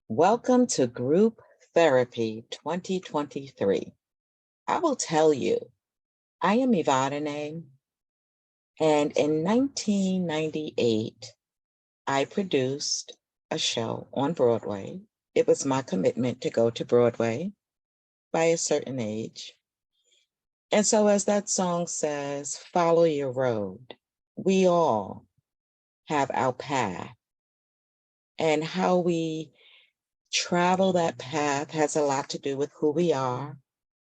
Welcome to Group Therapy 2023. I will tell you, I am Ivana, and in 1998, I produced a show on Broadway. It was my commitment to go to Broadway by a certain age. And so as that song says, follow your road. We all have our path, and how we travel that path has a lot to do with who we are,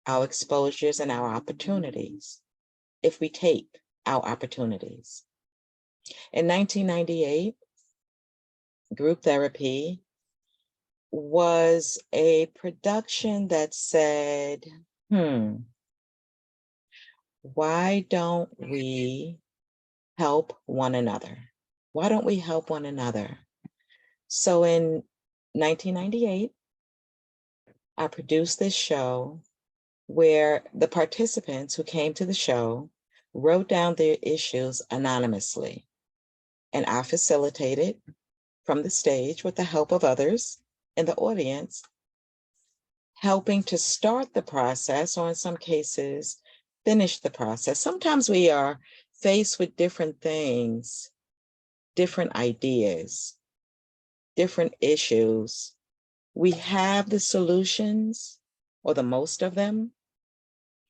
our exposures, and our opportunities, if we take our opportunities. In 1998, Group Therapy was a production that said, why don't we help one another? Why don't we help one another? So in 1998, I produced this show where the participants who came to the show wrote down their issues anonymously. And I facilitated from the stage with the help of others in the audience, helping to start the process, or in some cases, finish the process. Sometimes we are faced with different things, different ideas, different issues. We have the solutions, or the most of them,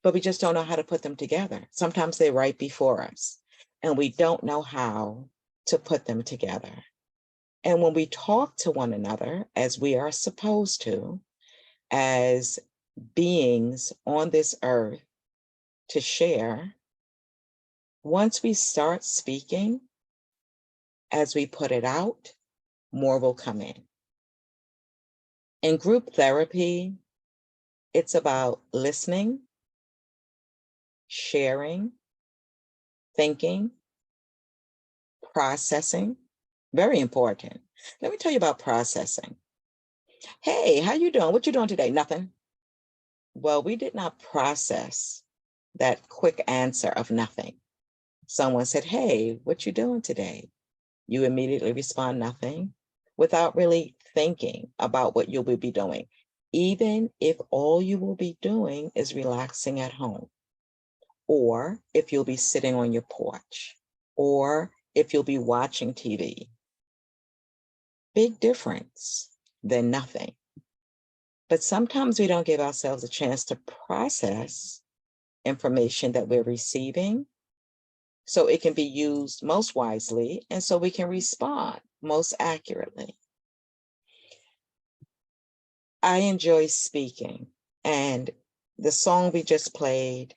but we just don't know how to put them together. Sometimes they're right before us, and we don't know how to put them together. And when we talk to one another, as we are supposed to, as beings on this earth to share, once we start speaking, as we put it out, more will come in. In group therapy, it's about listening, sharing, thinking, processing. Very important. Let me tell you about processing. Hey, how you doing? What you doing today? Nothing. Well, we did not process that quick answer of nothing. Someone said, hey, what you doing today? You immediately respond nothing, without really thinking about what you will be doing, even if all you will be doing is relaxing at home, or if you'll be sitting on your porch, or if you'll be watching TV. Big difference than nothing. But sometimes we don't give ourselves a chance to process information that we're receiving, so it can be used most wisely, and so we can respond most accurately. I enjoy speaking, and the song we just played,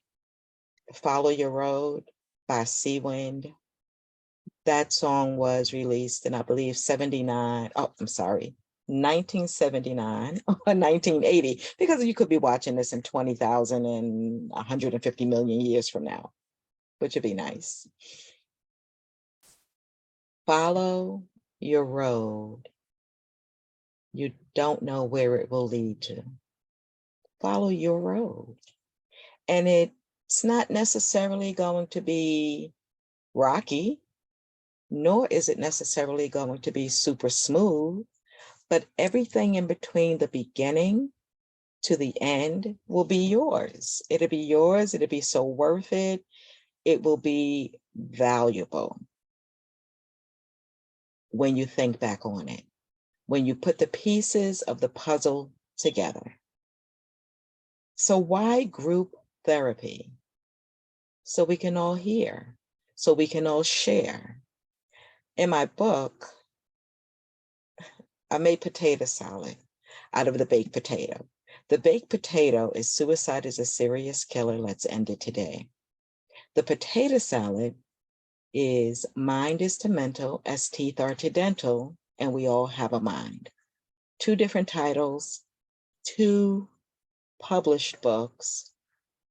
Follow Your Road by Seawind, that song was released in, I believe, 1979 or 1980, because you could be watching this in 20,000 and 150 million years from now, which would be nice. Follow your road. You don't know where it will lead to. Follow your road. And it's not necessarily going to be rocky, nor is it necessarily going to be super smooth, but everything in between the beginning to the end will be yours. It'll be yours. It'll be so worth it. It will be valuable when you think back on it, when you put the pieces of the puzzle together. So why group therapy? So we can all hear, so we can all share. In my book, I made potato salad out of the baked potato. The baked potato is Suicide is a Serious Killer. Let's end it today. The potato salad is mind is to mental as teeth are to dental, and we all have a mind. 2 different titles, 2 published books,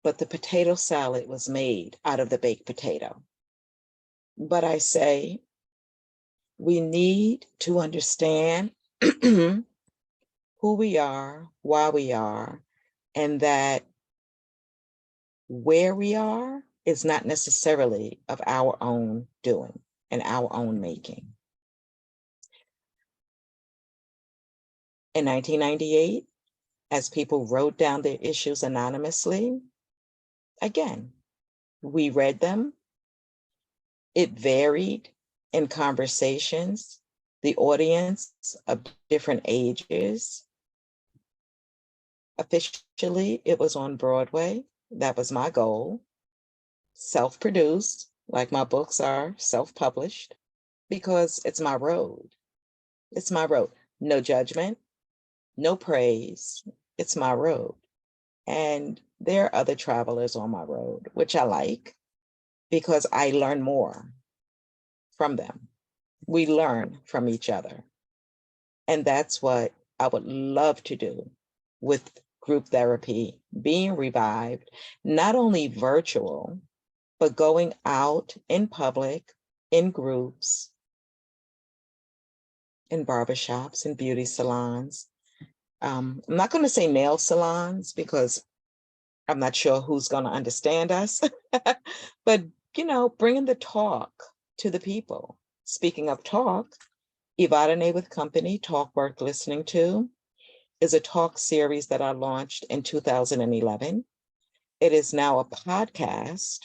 but the potato salad was made out of the baked potato. But I say, we need to understand who we are, why we are, and that where we are is not necessarily of our own doing and our own making. In 1998, as people wrote down their issues anonymously, again, we read them. It varied in conversations, the audience of different ages. Officially, it was on Broadway. That was my goal. Self-produced, like my books are self-published, because it's my road. It's my road. No judgment, no praise. It's my road. And there are other travelers on my road, which I like because I learn more from them. We learn from each other. And that's what I would love to do with group therapy being revived, not only virtual, but going out in public, in groups, in barbershops and beauty salons. I'm not going to say nail salons because I'm not sure who's going to understand us, but bringing the talk to the people. Speaking of talk, Ivadane with Company, Talk Worth Listening To, is a talk series that I launched in 2011. It is now a podcast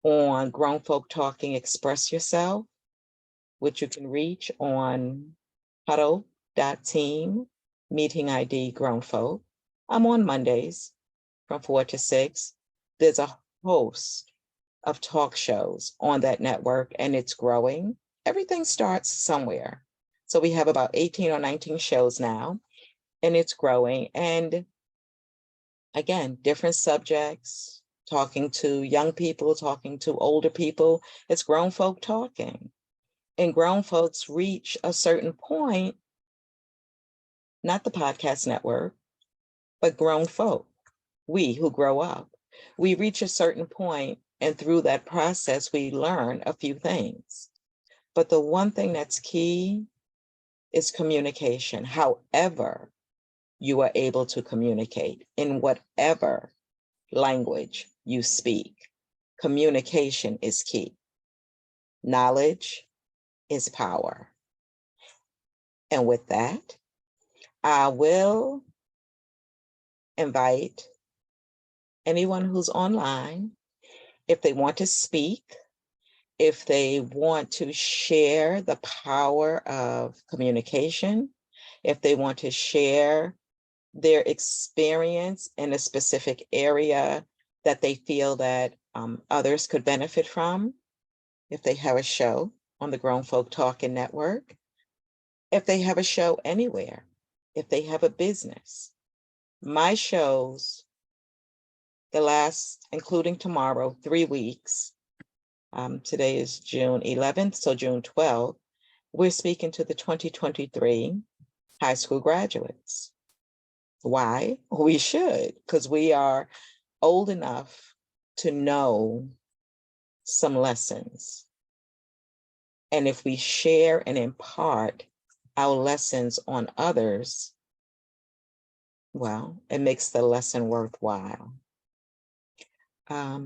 on Grown Folk Talking Express Yourself, which you can reach on huddle.team, meeting ID Grown Folk. I'm on Mondays from 4 to 6. There's a host of talk shows on that network, and it's growing. Everything starts somewhere. So we have about 18 or 19 shows now, and it's growing. And again, different subjects, talking to young people, talking to older people. It's grown folk talking. And grown folks reach a certain point, not the podcast network, but grown folk, we who grow up. We reach a certain point, and through that process, we learn a few things. But the one thing that's key is communication. However you are able to communicate, in whatever language you speak, communication is key. Knowledge is power. And with that, I will invite anyone who's online, if they want to speak, if they want to share the power of communication, if they want to share their experience in a specific area that they feel that others could benefit from, if they have a show on the Grown Folk Talking Network, if they have a show anywhere, if they have a business. My shows, the last, including tomorrow, 3 weeks, today is June 11th, so June 12th, we're speaking to the 2023 high school graduates. Why? We should, because we are old enough to know some lessons. And if we share and impart our lessons on others, well, it makes the lesson worthwhile.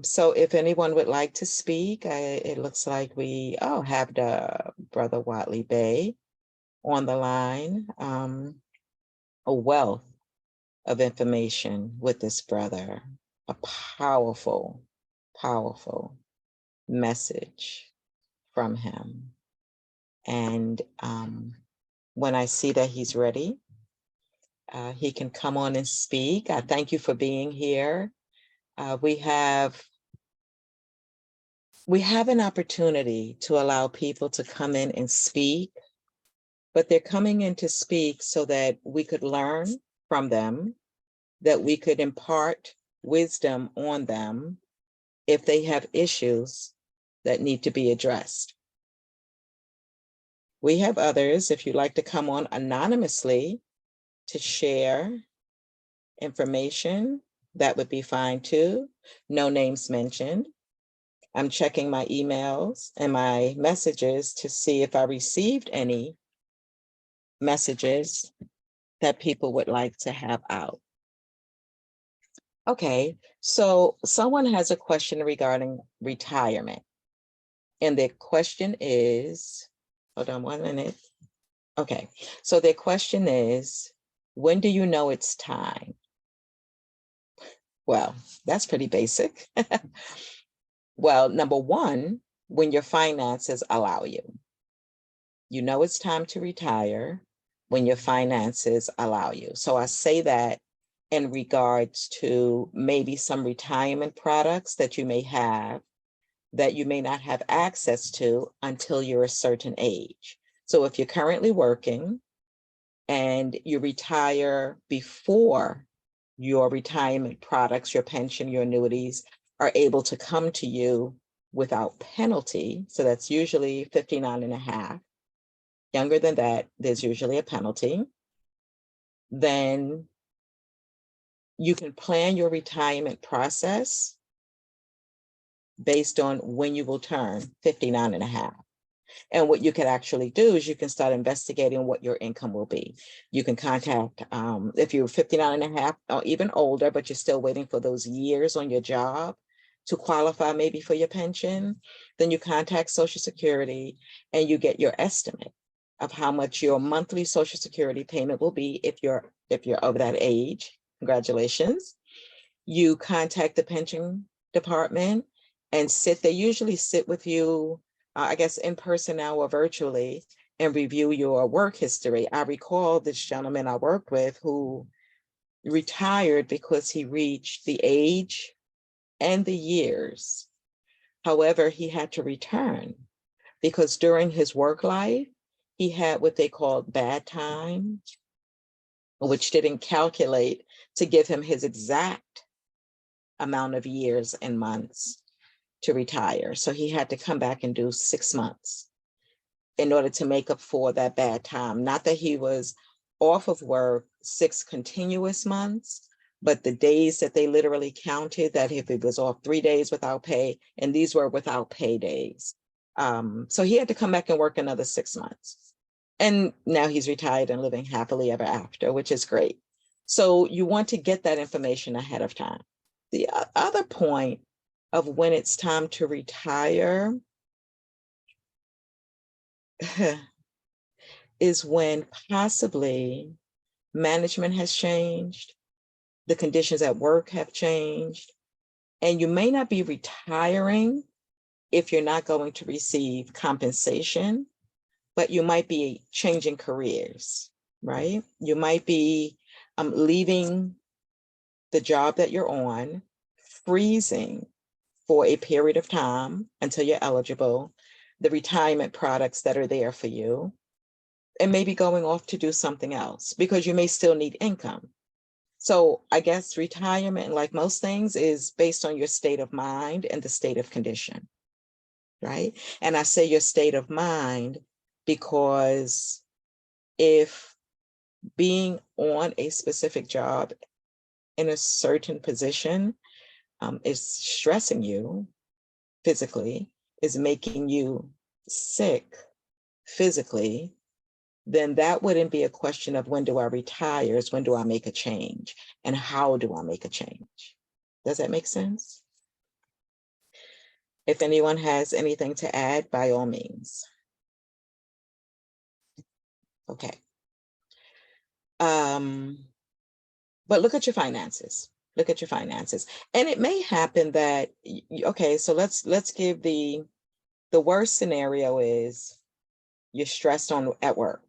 So if anyone would like to speak, it looks like we have the Brother Watley Bay on the line. A wealth of information with this brother, a powerful, powerful message from him. And when I see that he's ready, he can come on and speak. I thank you for being here. We have an opportunity to allow people to come in and speak, but they're coming in to speak so that we could learn from them, that we could impart wisdom on them if they have issues that need to be addressed. We have others, if you'd like to come on anonymously to share information, that would be fine too. No names mentioned. I'm checking my emails and my messages to see if I received any messages that people would like to have out. Okay, so someone has a question regarding retirement. And their question is, hold on 1 minute. Okay, so their question is, When do you know it's time? Well, that's pretty basic. Well, number one, when your finances allow you. You know it's time to retire when your finances allow you. So I say that in regards to maybe some retirement products that you may have that you may not have access to until you're a certain age. So if you're currently working and you retire before your retirement products, your pension, your annuities are able to come to you without penalty, so that's usually 59 and a half. Younger than that, there's usually a penalty. Then you can plan your retirement process based on when you will turn 59 and a half. And what you can actually do is you can start investigating what your income will be. You can contact, if you're 59 and a half or even older, but you're still waiting for those years on your job to qualify maybe for your pension, then you contact Social Security and you get your estimate of how much your monthly Social Security payment will be if you're of that age. Congratulations. You contact the pension department and they usually sit with you, I guess in person now or virtually, and review your work history. I recall this gentleman I worked with who retired because he reached the age and the years. However, he had to return because during his work life, he had what they called bad time, which didn't calculate to give him his exact amount of years and months to retire. So he had to come back and do 6 months in order to make up for that bad time. Not that he was off of work 6 continuous months, but the days that they literally counted, that if it was off 3 days without pay, and these were without pay days. So he had to come back and work another 6 months. And now he's retired and living happily ever after, which is great. So you want to get that information ahead of time. The other point of when it's time to retire is when possibly management has changed, the conditions at work have changed, and you may not be retiring if you're not going to receive compensation, but you might be changing careers, right? You might be leaving the job that you're on, freezing for a period of time until you're eligible, the retirement products that are there for you, and maybe going off to do something else because you may still need income. So I guess retirement, like most things, is based on your state of mind and the state of condition, right? And I say your state of mind because if being on a specific job in a certain position is stressing you physically, is making you sick physically, then that wouldn't be a question of when do I retire, it's when do I make a change and how do I make a change? Does that make sense? If anyone has anything to add, by all means. Okay. But look at your finances. Look at your finances. And it may happen that, okay, so let's give the worst scenario is you're stressed at work,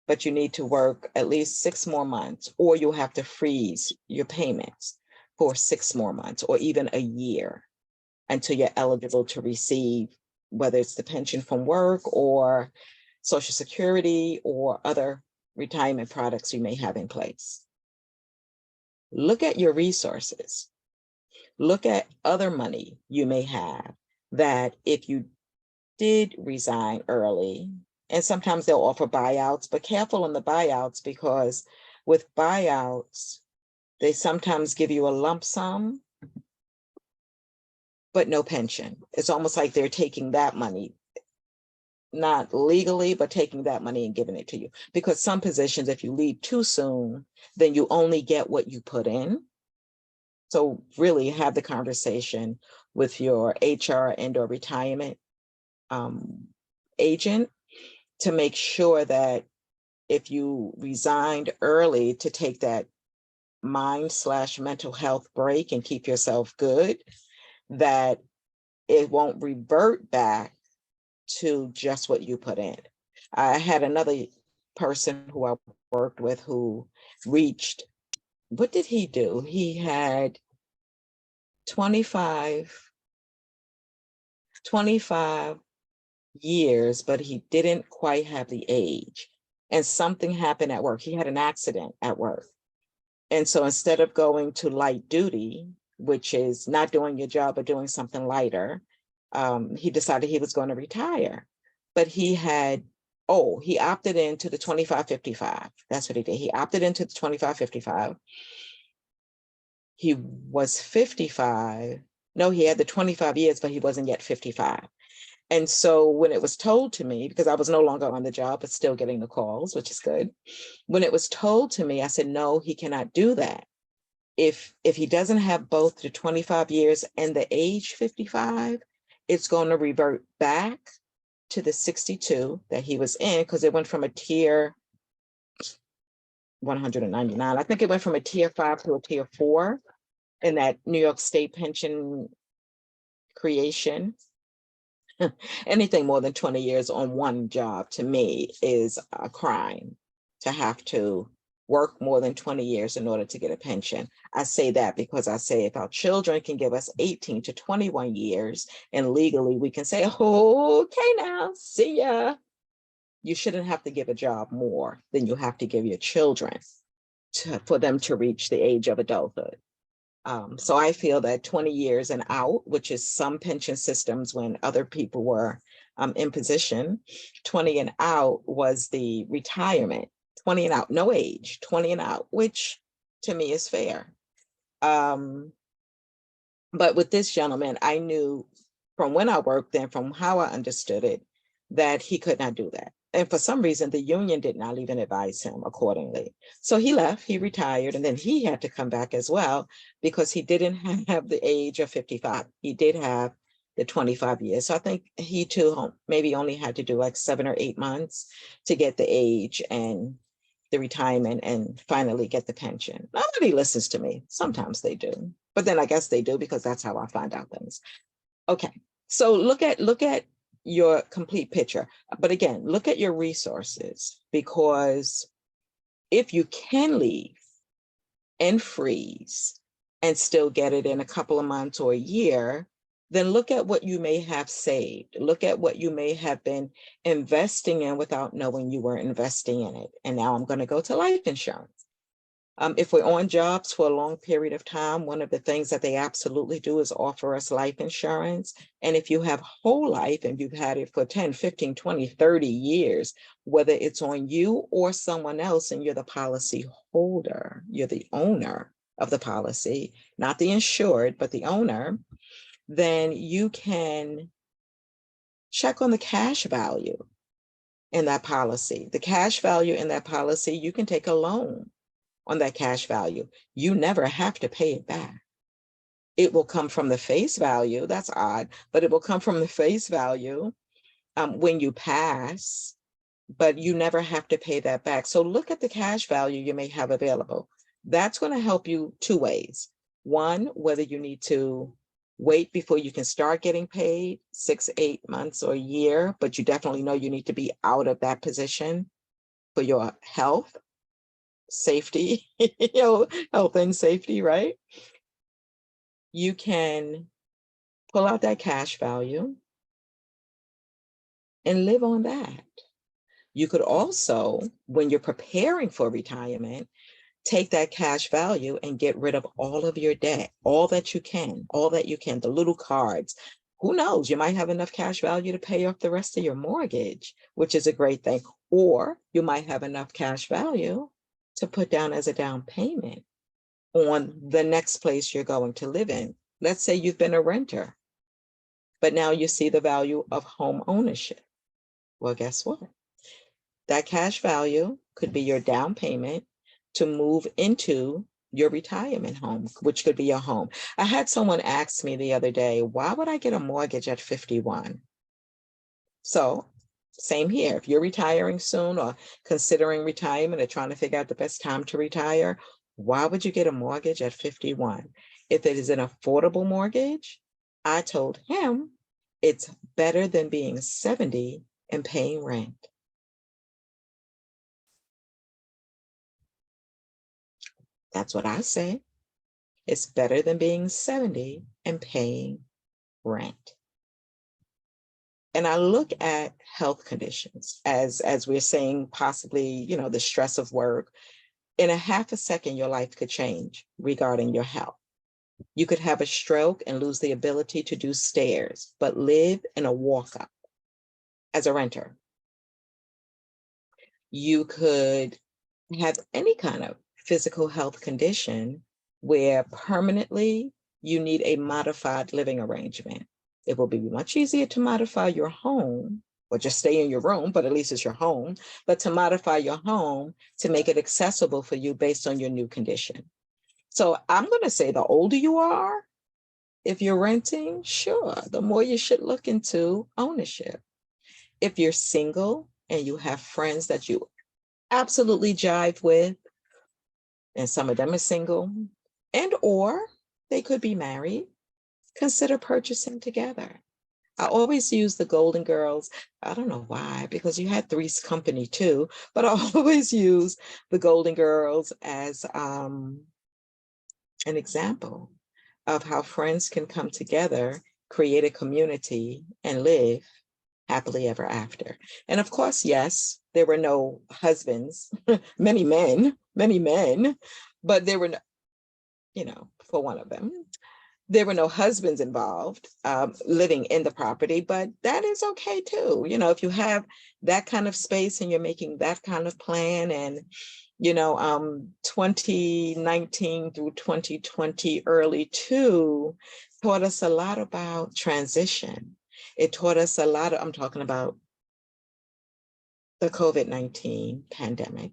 but you need to work at least 6 more months, or you'll have to freeze your payments for 6 more months or even a year until you're eligible to receive, whether it's the pension from work or Social Security or other retirement products you may have in place. Look at your resources. Look at other money you may have that if you did resign early, and sometimes they'll offer buyouts, but careful on the buyouts because with buyouts, they sometimes give you a lump sum, but no pension. It's almost like they're taking that money, not legally, but taking that money and giving it to you. Because some positions, if you leave too soon, then you only get what you put in. So really have the conversation with your HR and or retirement agent to make sure that if you resigned early to take that mind/mental health break and keep yourself good, that it won't revert back to just what you put in. I had another person who I worked with who reached, what did he do? He had 25 years, but he didn't quite have the age. And something happened at work. He had an accident at work. And so instead of going to light duty, which is not doing your job, but doing something lighter, he decided he was going to retire. But he opted into the 25-55. That's what he did. He opted into the 25-55. He was 55. No, he had the 25 years, but he wasn't yet 55. And so when it was told to me, because I was no longer on the job, but still getting the calls, which is good. When it was told to me, I said, no, he cannot do that. If he doesn't have both the 25 years and the age 55, it's going to revert back to the 62 that he was in, because it went from a tier 199. I think it went from a tier 5 to a tier 4 in that New York State pension creation. Anything more than 20 years on one job to me is a crime, to have to work more than 20 years in order to get a pension. I say that because I say if our children can give us 18 to 21 years and legally we can say, okay, now, see ya. You shouldn't have to give a job more than you have to give your children for them to reach the age of adulthood. So I feel that 20 years and out, which is some pension systems when other people were in position, 20 and out was the retirement, 20 and out, no age, 20 and out, which to me is fair. But with this gentleman, I knew from when I worked and from how I understood it, that he could not do that. And for some reason, the union did not even advise him accordingly. So he left, he retired, and then he had to come back as well because he didn't have the age of 55. He did have the 25 years. So I think he too maybe only had to do like 7 or 8 months to get the age and the retirement and finally get the pension. Nobody listens to me. Sometimes they do, but then I guess they do because that's how I find out things. Okay, so look at your complete picture. But again, look at your resources, because if you can leave and freeze and still get it in a couple of months or a year, then look at what you may have saved. Look at what you may have been investing in without knowing you were investing in it. And now I'm going to go to life insurance. If we're on jobs for a long period of time, one of the things that they absolutely do is offer us life insurance. And if you have whole life and you've had it for 10, 15, 20, 30 years, whether it's on you or someone else and you're the policy holder, you're the owner of the policy, not the insured, but the owner, then you can check on the cash value in that policy. The cash value in that policy, you can take a loan on that cash value. You never have to pay it back. It will come from the face value. That's odd, but it will come from the face value when you pass, but you never have to pay that back. So look at the cash value you may have available. That's going to help you two ways. One, whether you need to wait before you can start getting paid, 6, 8 months or a year, but you definitely know you need to be out of that position for your health, safety, health and safety, right? You can pull out that cash value and live on that. You could also, when you're preparing for retirement, take that cash value and get rid of all of your debt, all that you can, the little cards. Who knows, you might have enough cash value to pay off the rest of your mortgage, which is a great thing. Or you might have enough cash value to put down as a down payment on the next place you're going to live in. Let's say you've been a renter, but now you see the value of home ownership. Well, guess what? That cash value could be your down payment to move into your retirement home, which could be your home. I had someone ask me the other day, why would I get a mortgage at 51? So Same here. If you're retiring soon or considering retirement or trying to figure out the best time to retire, why would you get a mortgage at 51? If it is an affordable mortgage, I told him it's better than being 70 and paying rent. That's what I say. It's better than being 70 and paying rent. And I look at health conditions as we're saying, possibly, you know, the stress of work. In a half a second, your life could change regarding your health. You could have a stroke and lose the ability to do stairs, but live in a walk-up as a renter. You could have any kind of physical health condition where permanently you need a modified living arrangement. It will be much easier to modify your home or just stay in your room, but at least it's your home, but to modify your home to make it accessible for you based on your new condition. So I'm going to say the older you are, if you're renting, sure, the more you should look into ownership. If you're single and you have friends that you absolutely jive with, and some of them are single, and or they could be married, consider purchasing together. I always use the Golden Girls. I don't know why, because you had Three's Company too, but I always use the Golden Girls as an example of how friends can come together, create a community, and live happily ever after. And of course, yes, there were no husbands, many men, but there were no, you know, for one of them, there were no husbands involved living in the property, but that is okay too. You know, if you have that kind of space and you're making that kind of plan, and, you know, 2019 through 2020 early too taught us a lot about transition. It taught us a lot of, I'm talking about the COVID-19 pandemic.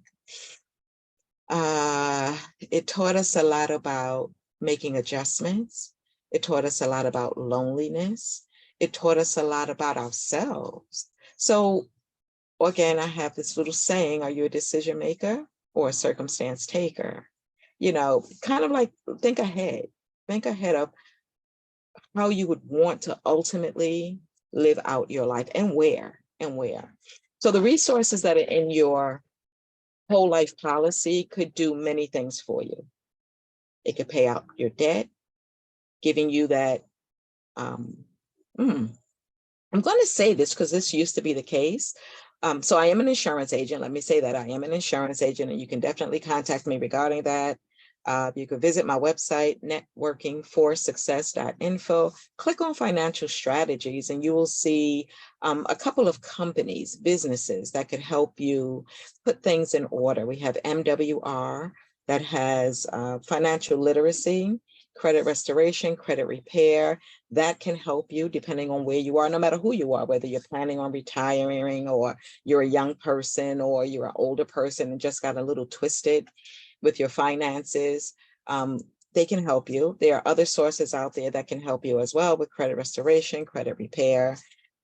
It taught us a lot about making adjustments. It taught us a lot about loneliness. It taught us a lot about ourselves. So again, I have this little saying, are you a decision maker or a circumstance taker? You know, kind of like think ahead of how you would want to ultimately live out your life and where. So the resources that are in your whole life policy could do many things for you. It could pay out your debt, giving you that, I'm going to say this because this used to be the case. So I am an insurance agent. Let me say that I am an insurance agent, and you can definitely contact me regarding that. You can visit my website, NetworkingForSuccess.info. Click on financial strategies, and you will see a couple of companies, businesses that could help you put things in order. We have MWR that has financial literacy, credit restoration, credit repair. That can help you depending on where you are, no matter who you are, whether you're planning on retiring or you're a young person or you're an older person and just got a little twisted with your finances. They can help you. There are other sources out there that can help you as well with credit restoration, credit repair.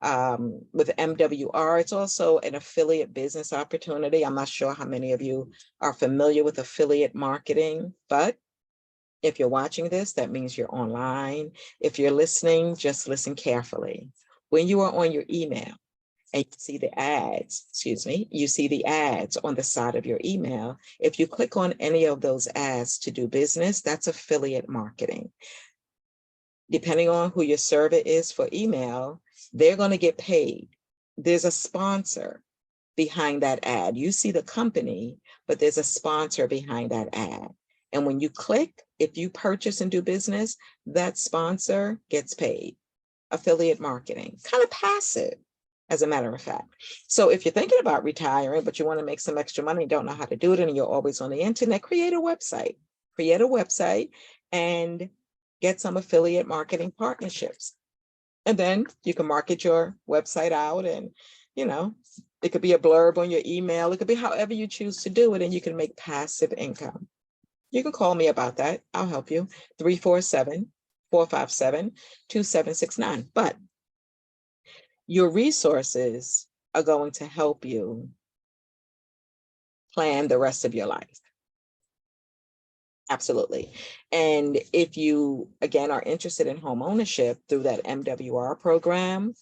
With MWR, it's also an affiliate business opportunity. I'm not sure how many of you are familiar with affiliate marketing, but if you're watching this, that means you're online. If you're listening, just listen carefully. When you are on your email and you see the ads, you see the ads on the side of your email. If you click on any of those ads to do business, that's affiliate marketing. Depending on who your server is for email, they're going to get paid. There's a sponsor behind that ad. You see the company, but there's a sponsor behind that ad. And when you click, if you purchase and do business, that sponsor gets paid. Affiliate marketing, kind of passive, as a matter of fact. So if you're thinking about retiring, but you want to make some extra money, don't know how to do it, and you're always on the internet, create a website and get some affiliate marketing partnerships. And then you can market your website out, and, you know, it could be a blurb on your email. It could be however you choose to do it, and you can make passive income. You can call me about that. I'll help you. 347-457-2769. But your resources are going to help you plan the rest of your life. Absolutely. And if you, again, are interested in home ownership through that MWR program,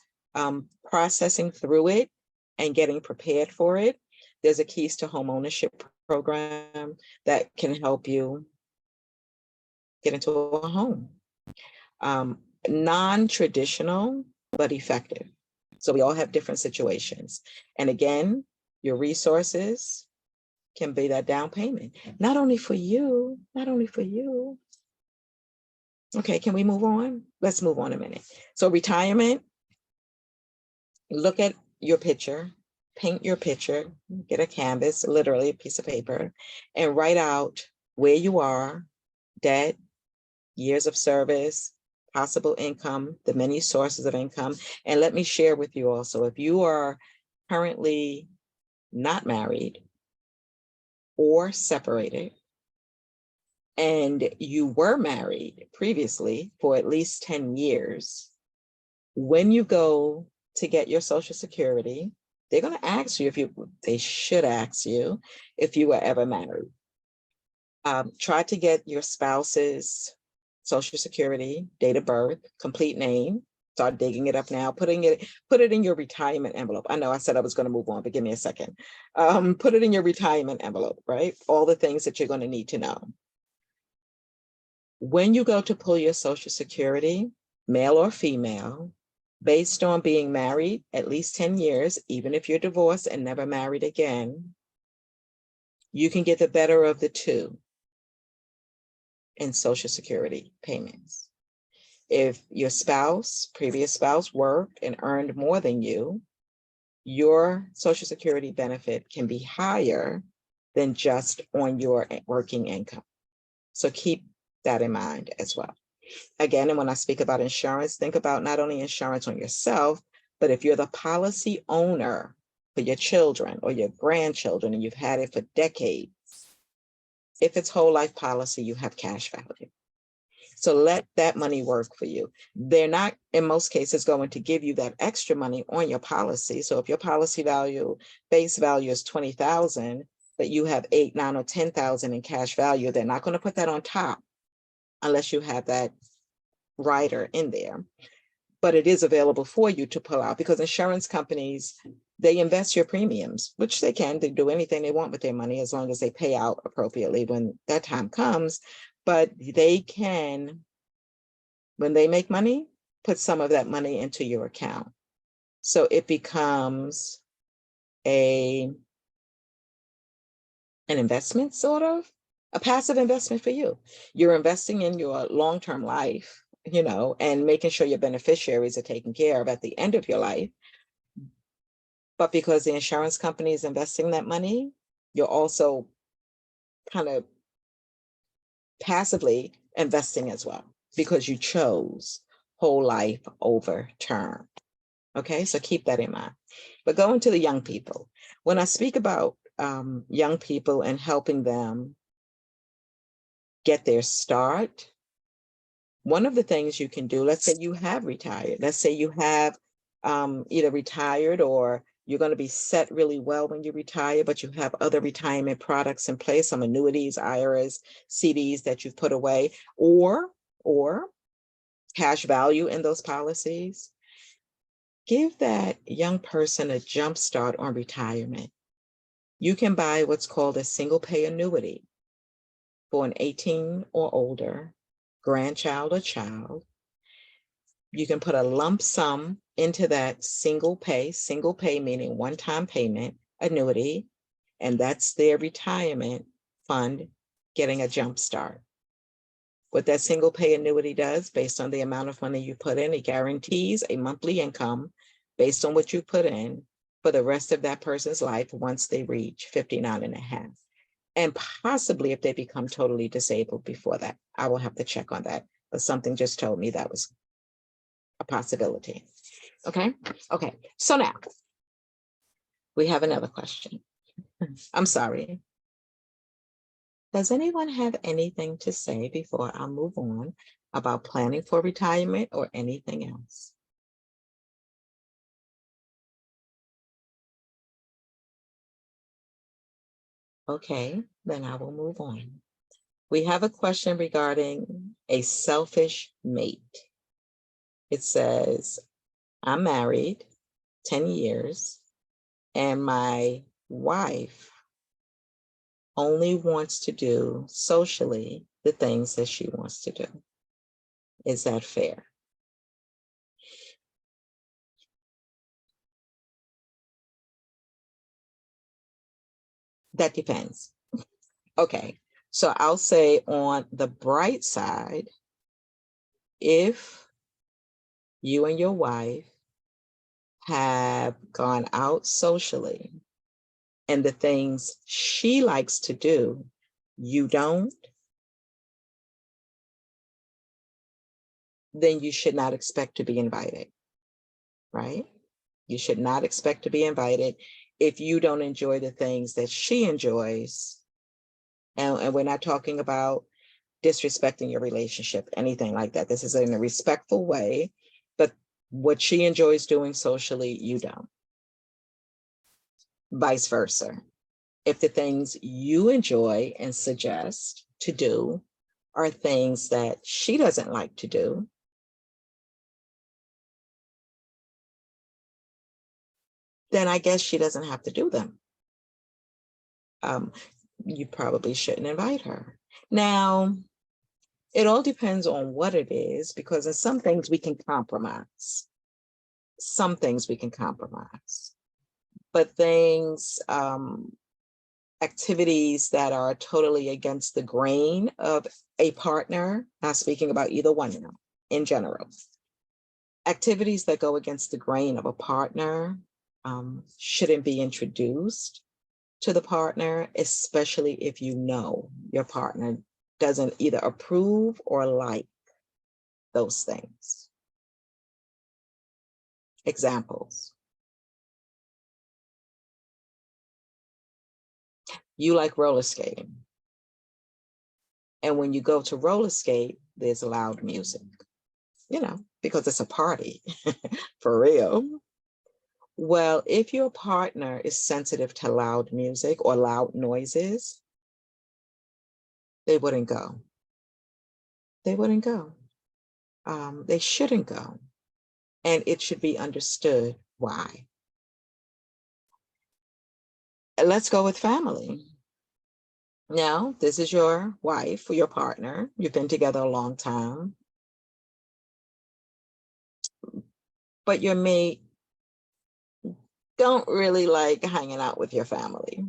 processing through it and getting prepared for it, there's a Keys to Home Ownership program that can help you get into a home. Non-traditional, but effective. So we all have different situations. And again, your resources can be that down payment, not only for you, not only for you. Okay, can we move on? Let's move on a minute. So retirement, look at your picture, paint your picture, get a canvas, literally a piece of paper, and write out where you are, debt, years of service, possible income, the many sources of income. And let me share with you also, if you are currently not married or separated, and you were married previously for at least 10 years, when you go to get your Social Security, they're going to ask you they should ask you if you were ever married. Try to get your spouse's Social Security, date of birth, complete name. Start digging it up now, put it in your retirement envelope. I know I said I was going to move on, but give me a second. Put it in your retirement envelope, right? All the things that you're going to need to know. When you go to pull your Social Security, male or female, based on being married at least 10 years, even if you're divorced and never married again, you can get the better of the two in Social Security payments. If your previous spouse worked and earned more than you, your Social Security benefit can be higher than just on your working income. So keep that in mind as well. Again, and when I speak about insurance, think about not only insurance on yourself, but if you're the policy owner for your children or your grandchildren and you've had it for decades, if it's whole life policy, you have cash value. So let that money work for you. They're not, in most cases, going to give you that extra money on your policy. So if your policy value, base value is $20,000, but you have $8,000, $9,000, or $10,000 in cash value, they're not going to put that on top unless you have that rider in there. But it is available for you to pull out because insurance companies, they invest your premiums, which they can. They do anything they want with their money as long as they pay out appropriately when that time comes. But they can, when they make money, put some of that money into your account. So it becomes an investment, sort of, a passive investment for you. You're investing in your long-term life, and making sure your beneficiaries are taken care of at the end of your life. But because the insurance company is investing that money, you're also kind of passively investing as well because you chose whole life over term. Okay, so keep that in mind. But going to the young people, when I speak about young people and helping them get their start, one of the things you can do, let's say you have retired, let's say you have either retired or you're going to be set really well when you retire, but you have other retirement products in place, some annuities, IRAs, CDs that you've put away, or cash value in those policies. Give that young person a jump start on retirement. You can buy what's called a single pay annuity for an 18 or older grandchild or child. You can put a lump sum into that single pay meaning one-time payment annuity, and that's their retirement fund getting a jump start. What that single pay annuity does, based on the amount of money you put in, it guarantees a monthly income based on what you put in for the rest of that person's life once they reach 59 and a half. And possibly if they become totally disabled before that. I will have to check on that, but something just told me that was a possibility. Okay. So now we have another question. I'm sorry. Does anyone have anything to say before I move on about planning for retirement or anything else? Okay, then I will move on. We have a question regarding a selfish mate. It says, I'm married 10 years and my wife only wants to do socially the things that she wants to do. Is that fair? That depends. Okay, so I'll say on the bright side, if you and your wife have gone out socially and the things she likes to do, you don't, then you should not expect to be invited, right? You should not expect to be invited if you don't enjoy the things that she enjoys. And we're not talking about disrespecting your relationship, anything like that. This is in a respectful way, but what she enjoys doing socially, you don't. Vice versa. If the things you enjoy and suggest to do are things that she doesn't like to do, then I guess she doesn't have to do them. You probably shouldn't invite her. Now, it all depends on what it is, because in some things we can compromise. Some things we can compromise. But things, activities that are totally against the grain of a partner, not speaking about either one now, in general, activities that go against the grain of a partner shouldn't be introduced to the partner, especially if you know your partner doesn't either approve or like those things. Examples. You like roller skating. And when you go to roller skate, there's loud music, because it's a party, for real. Well, if your partner is sensitive to loud music or loud noises, they wouldn't go. They wouldn't go. They shouldn't go. And it should be understood why. Let's go with family. Now, this is your wife or your partner. You've been together a long time. But your mate don't really like hanging out with your family.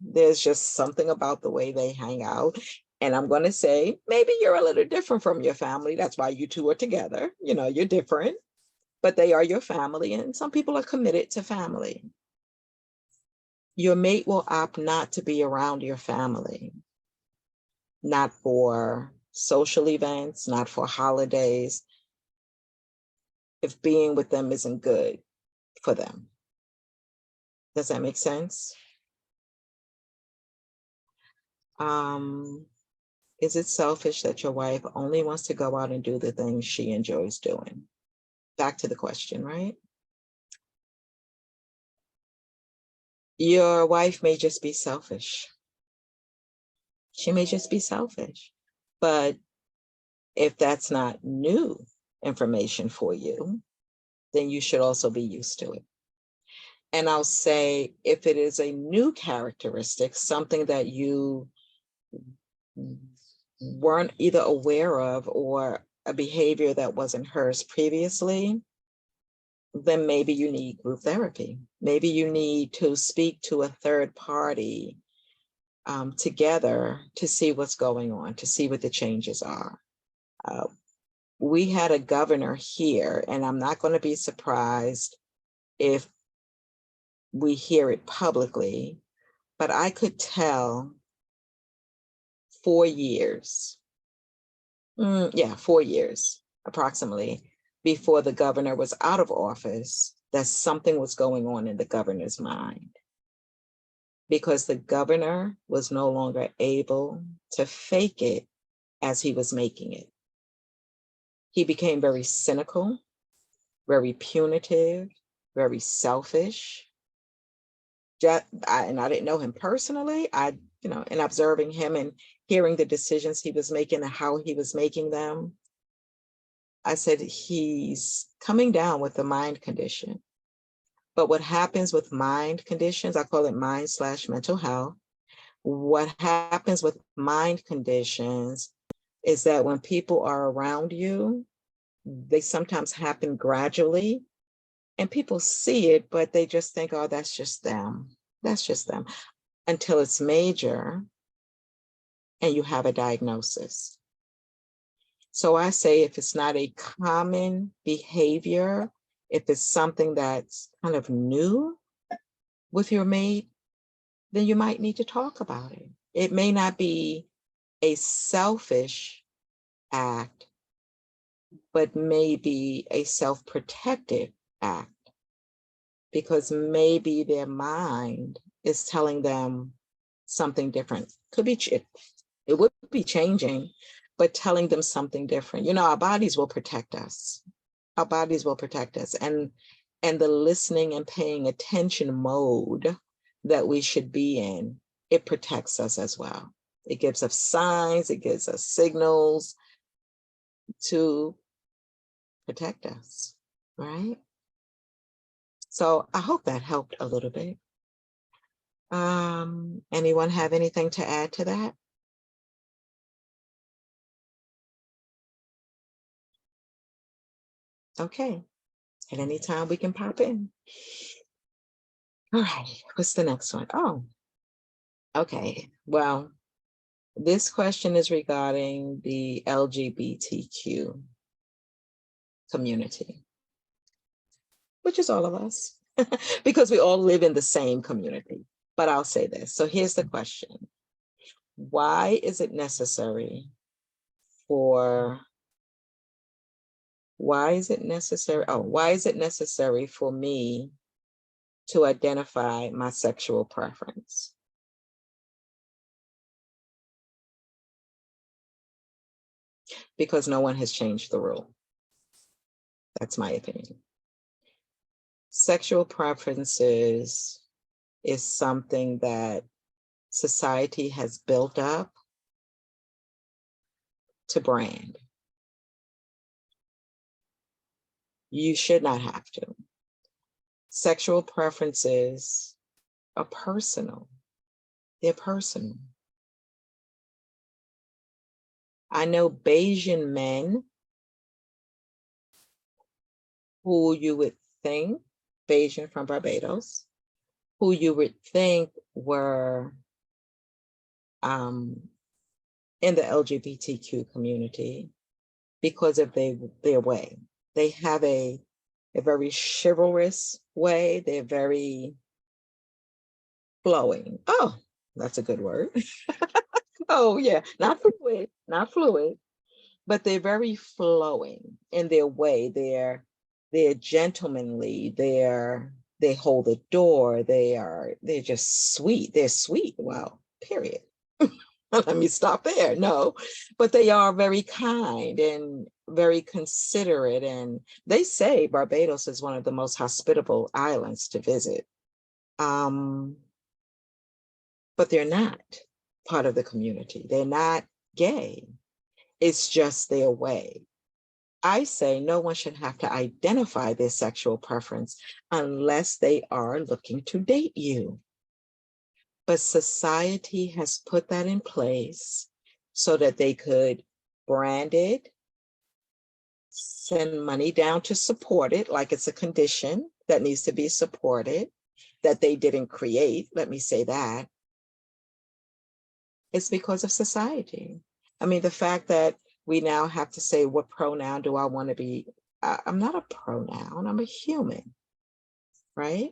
There's just something about the way they hang out. And I'm going to say, maybe you're a little different from your family. That's why you two are together. You're different, but they are your family. And some people are committed to family. Your mate will opt not to be around your family, not for social events, not for holidays, if being with them isn't good for them. Does that make sense? Is it selfish that your wife only wants to go out and do the things she enjoys doing? Back to the question, right? Your wife may just be selfish. She may just be selfish. But if that's not new information for you, then you should also be used to it. And I'll say, if it is a new characteristic, something that you weren't either aware of or a behavior that wasn't hers previously, then maybe you need group therapy. Maybe you need to speak to a third party together to see what's going on, to see what the changes are. We had a governor here, and I'm not going to be surprised if we hear it publicly, but I could tell 4 years, 4 years approximately, before the governor was out of office, that something was going on in the governor's mind, because the governor was no longer able to fake it as he was making it. He became very cynical, very punitive, very selfish. And I didn't know him personally. I in observing him and hearing the decisions he was making and how he was making them, I said, he's coming down with a mind condition. But what happens with mind conditions, I call it mind/mental health. What happens with mind conditions is that when people are around you, they sometimes happen gradually and people see it, but they just think, oh, that's just them. That's just them, until it's major and you have a diagnosis. So I say, if it's not a common behavior, if it's something that's kind of new with your mate, then you might need to talk about it. It may not be a selfish act, but maybe a self-protective act, because maybe their mind is telling them something different. Could be, it would be changing, but telling them something different. Our bodies will protect us. Our bodies will protect us. And the listening and paying attention mode that we should be in, it protects us as well. It gives us signs, it gives us signals to protect us, right? So I hope that helped a little bit. Anyone have anything to add to that? Okay, at any time we can pop in. All right, what's the next one? Oh, okay. Well, this question is regarding the LGBTQ community, which is all of us, because we all live in the same community. But I'll say this. So here's the question. Why is it necessary for me to identify my sexual preference? Because no one has changed the rule. That's my opinion. Sexual preferences is something that society has built up to brand. You should not have to. Sexual preferences are personal. They're personal. I know Bayesian men who you would think, Bayesian from Barbados, who you would think were in the LGBTQ community because of their way. They have a very chivalrous way. They're very flowing. Oh, that's a good word. Oh yeah, not fluid, but they're very flowing in their way. They're gentlemanly. They hold the door. They're just sweet. They're sweet. Well, period. Let me stop there. No, but they are very kind and very considerate. And they say Barbados is one of the most hospitable islands to visit. But they're not part of the community. They're not gay. It's just their way. I say no one should have to identify their sexual preference unless they are looking to date you. But society has put that in place so that they could brand it, send money down to support it, like it's a condition that needs to be supported, that they didn't create, let me say that. It's because of society. I mean, the fact that we now have to say, what pronoun do I want to be? I'm not a pronoun, I'm a human, right?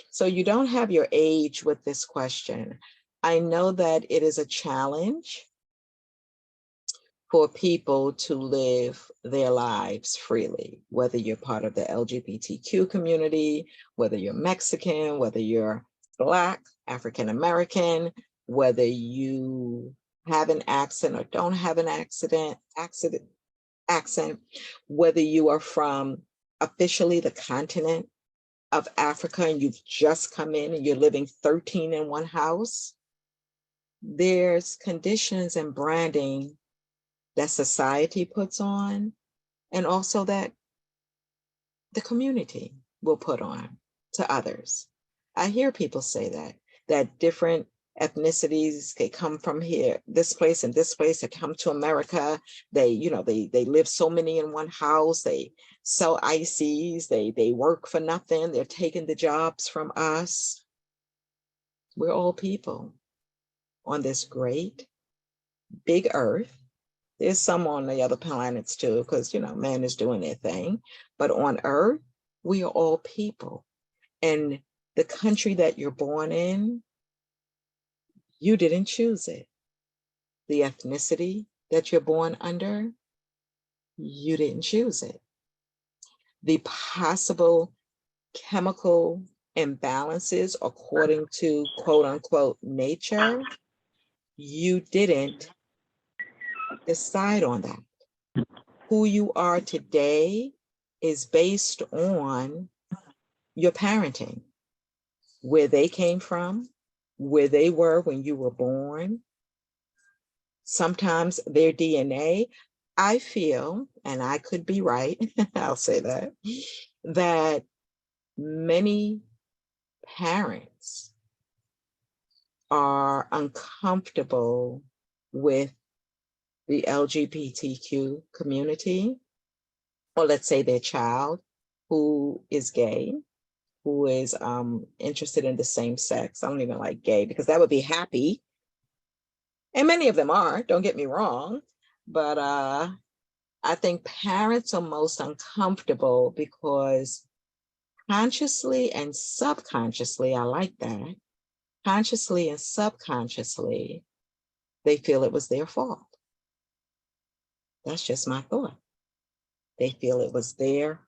So you don't have your age with this question. I know that it is a challenge for people to live their lives freely, whether you're part of the LGBTQ community, whether you're Mexican, whether you're Black, African American, whether you have an accent or don't have an accent, whether you are from officially the continent of Africa and you've just come in and you're living 13 in one house, there's conditions and branding that society puts on, and also that the community will put on to others. I hear people say that different ethnicities, they come from here, this place and this place, they come to America, they live so many in one house, they sell ices, they work for nothing, they're taking the jobs from us. We're all people on this great big earth. There's some on the other planets too, because man is doing their thing, but on earth we are all people. And the country that you're born in, you didn't choose it. The ethnicity that you're born under, you didn't choose it. The possible chemical imbalances according to quote unquote nature, you didn't decide on that. Who you are today is based on your parenting, where they came from, where they were when you were born, sometimes their DNA. I feel, and I could be right, I'll say that many parents are uncomfortable with the LGBTQ community, or let's say their child who is gay, who is interested in the same sex. I don't even like gay because that would be happy. And many of them are, don't get me wrong, but I think parents are most uncomfortable because consciously and subconsciously, I like that, consciously and subconsciously, they feel it was their fault. That's just my thought. They feel it was their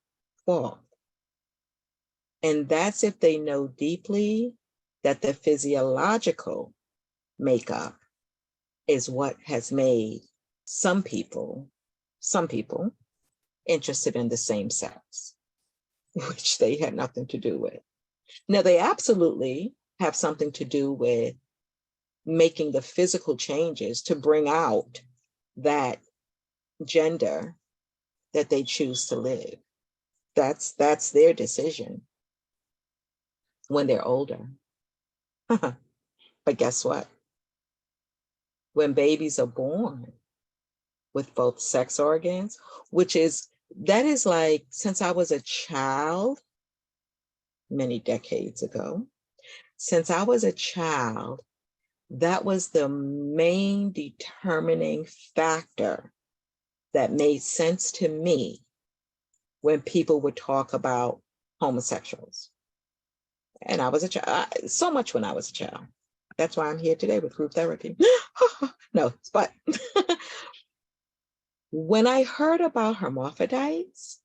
fault. And that's if they know deeply that the physiological makeup is what has made some people interested in the same sex, which they had nothing to do with. Now, they absolutely have something to do with making the physical changes to bring out that gender that they choose to live. That's their decision when they're older. But guess what? When babies are born with both sex organs, that is like, since I was a child, many decades ago, since I was a child, that was the main determining factor that made sense to me when people would talk about homosexuals. And I was a child, so much when I was a child. That's why I'm here today with group therapy. No, but when I heard about hermaphrodites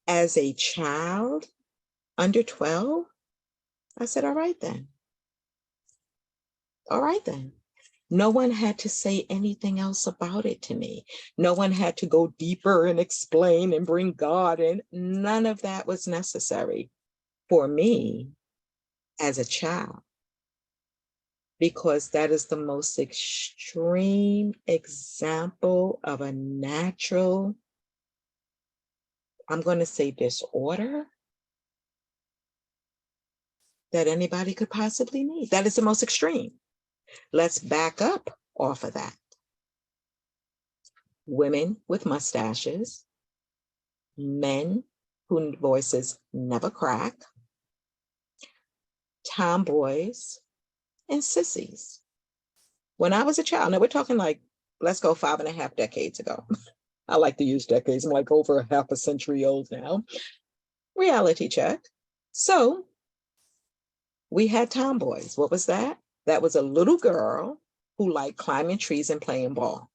as a child under 12, I said, all right then. All right then. No one had to say anything else about it to me. No one had to go deeper and explain and bring God in. None of that was necessary for me as a child, because that is the most extreme example of a natural, I'm going to say, disorder that anybody could possibly need. That is the most extreme. Let's back up off of that. Women with mustaches, men whose voices never crack, tomboys, and sissies. When I was a child, now we're talking like, let's go 5.5 decades ago. I like to use decades. I'm like over half a century old now. Reality check. So we had tomboys. What was that? That was a little girl who liked climbing trees and playing ball.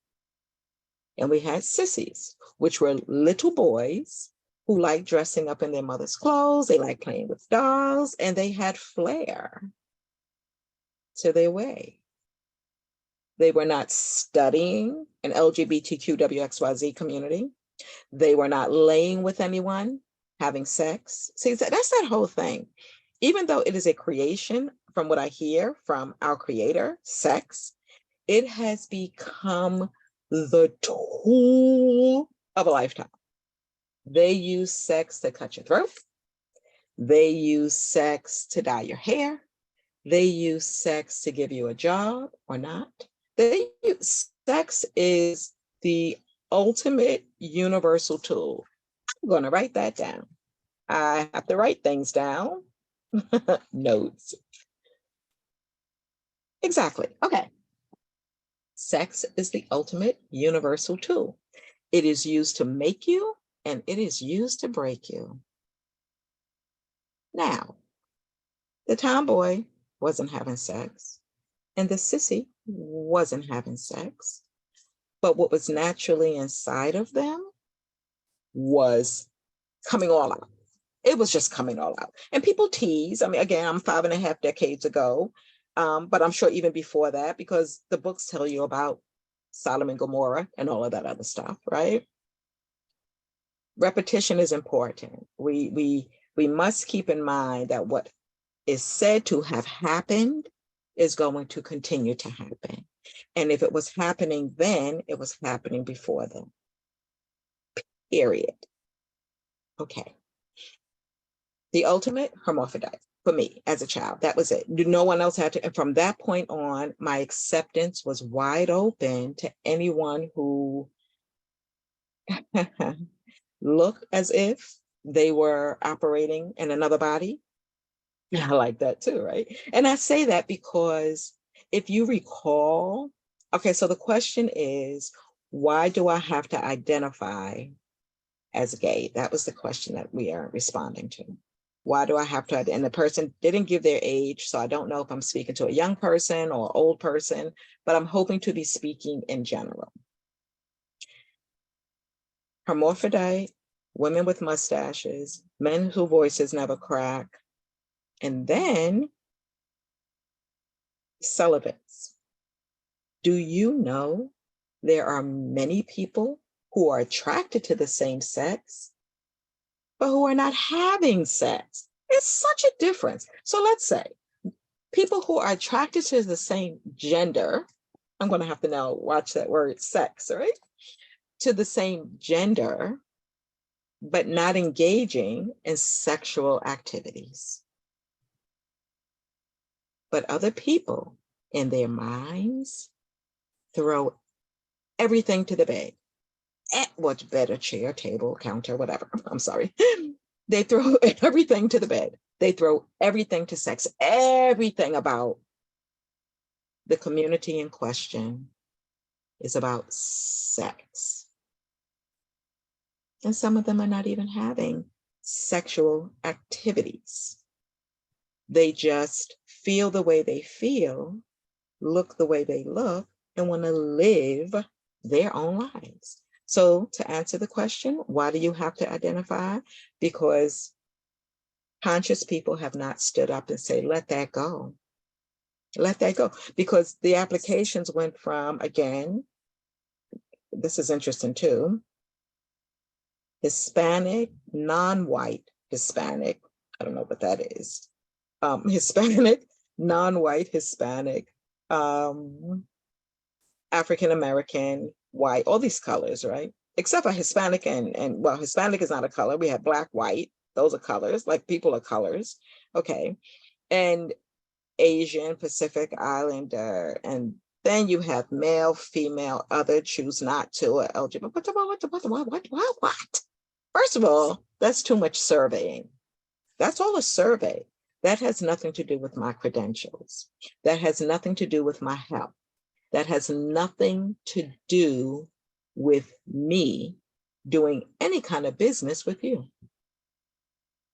And we had sissies, which were little boys who liked dressing up in their mother's clothes. They liked playing with dolls, and they had flair to their way. They were not studying an LGBTQWXYZ community. They were not laying with anyone, having sex. See, that's that whole thing. Even though it is a creation, from what I hear from our creator, sex, It has become the tool of a lifetime. They use sex to cut your throat. They use sex to dye your hair. They use sex to give you a job or not. Sex is the ultimate universal tool. I'm going to write that down. I have to write things down. Notes. Exactly. Okay. Sex is the ultimate universal tool. It is used to make you, and it is used to break you. Now, the tomboy wasn't having sex, and the sissy wasn't having sex, but what was naturally inside of them was coming all out. It was just coming all out. And people tease. I mean, again, I'm 5.5 decades ago, but I'm sure even before that, because the books tell you about Sodom and Gomorrah and all of that other stuff, right? Repetition is important. We must keep in mind that what is said to have happened is going to continue to happen. And if it was happening then, it was happening before them. Period. Okay. The ultimate hermaphrodite for me as a child. That was it. No one else had to. And from that point on, my acceptance was wide open to anyone who looked as if they were operating in another body. I like that too, right? And I say that because if you recall, okay, so the question is, why do I have to identify as gay? That was the question that we are responding to. Why do I have to? And the person didn't give their age, so I don't know if I'm speaking to a young person or old person, but I'm hoping to be speaking in general. Hermaphrodite, women with mustaches, men whose voices never crack, and then celibates. Do you know there are many people who are attracted to the same sex, but who are not having sex? It's such a difference. So let's say people who are attracted to the same gender, I'm going to have to now watch that word sex, right? To the same gender, but not engaging in sexual activities. But other people in their minds throw everything to the bed. What's better, chair, table, counter, whatever. I'm sorry. They throw everything to the bed. They throw everything to sex, everything about the community in question is about sex. And some of them are not even having sexual activities. They just feel the way they feel, look the way they look, and want to live their own lives. So to answer the question, why do you have to identify? Because conscious people have not stood up and say, let that go. Let that go. Because the applications went from, again, this is interesting too, Hispanic, non-white Hispanic, I don't know what that is, Hispanic, non-white Hispanic, African-American, white, all these colors, right? Except for Hispanic and well, Hispanic is not a color. We have black, white, those are colors, like people are colors, okay? And Asian, Pacific Islander, and then you have male, female, other, choose not to, or LGBT. What? First of all, that's too much surveying. That's all a survey. That has nothing to do with my credentials. That has nothing to do with my health. That has nothing to do with me doing any kind of business with you.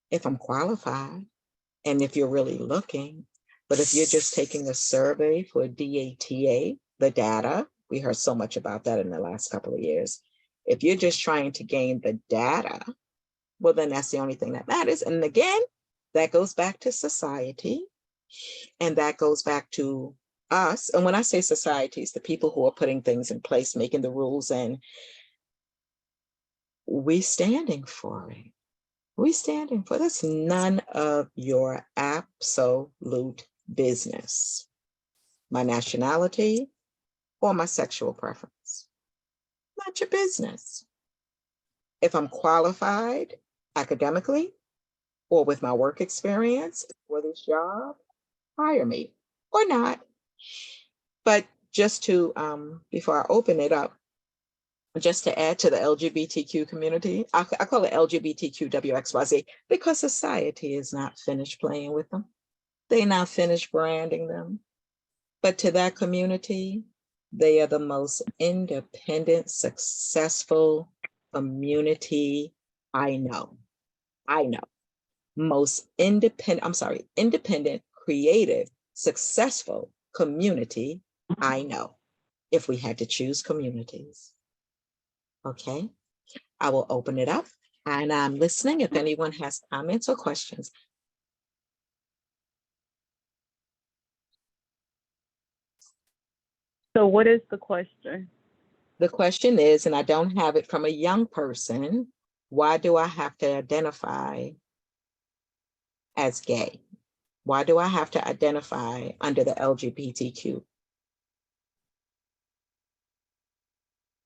If I'm qualified and if you're really looking, but if you're just taking a survey for DATA, the data, we heard so much about that in the last couple of years. If you're just trying to gain the data, well, then that's the only thing that matters. And again, that goes back to society, and that goes back to us. And when I say society, it's the people who are putting things in place, making the rules, and we standing for it. We standing for that's none of your absolute business. My nationality, or my sexual preference. Not your business. If I'm qualified academically or with my work experience for this job, hire me or not. But just to, before I open it up, just to add to the LGBTQ community, I call it LGBTQWXYZ because society is not finished playing with them. They're not finished branding them. But to that community, they are the most independent, successful community I know. Most independent, creative, successful community I know, if we had to choose communities. Okay, I will open it up and I'm listening if anyone has comments or questions. So what is the question? The question is, and I don't have it from a young person, why do I have to identify as gay? Why do I have to identify under the LGBTQ?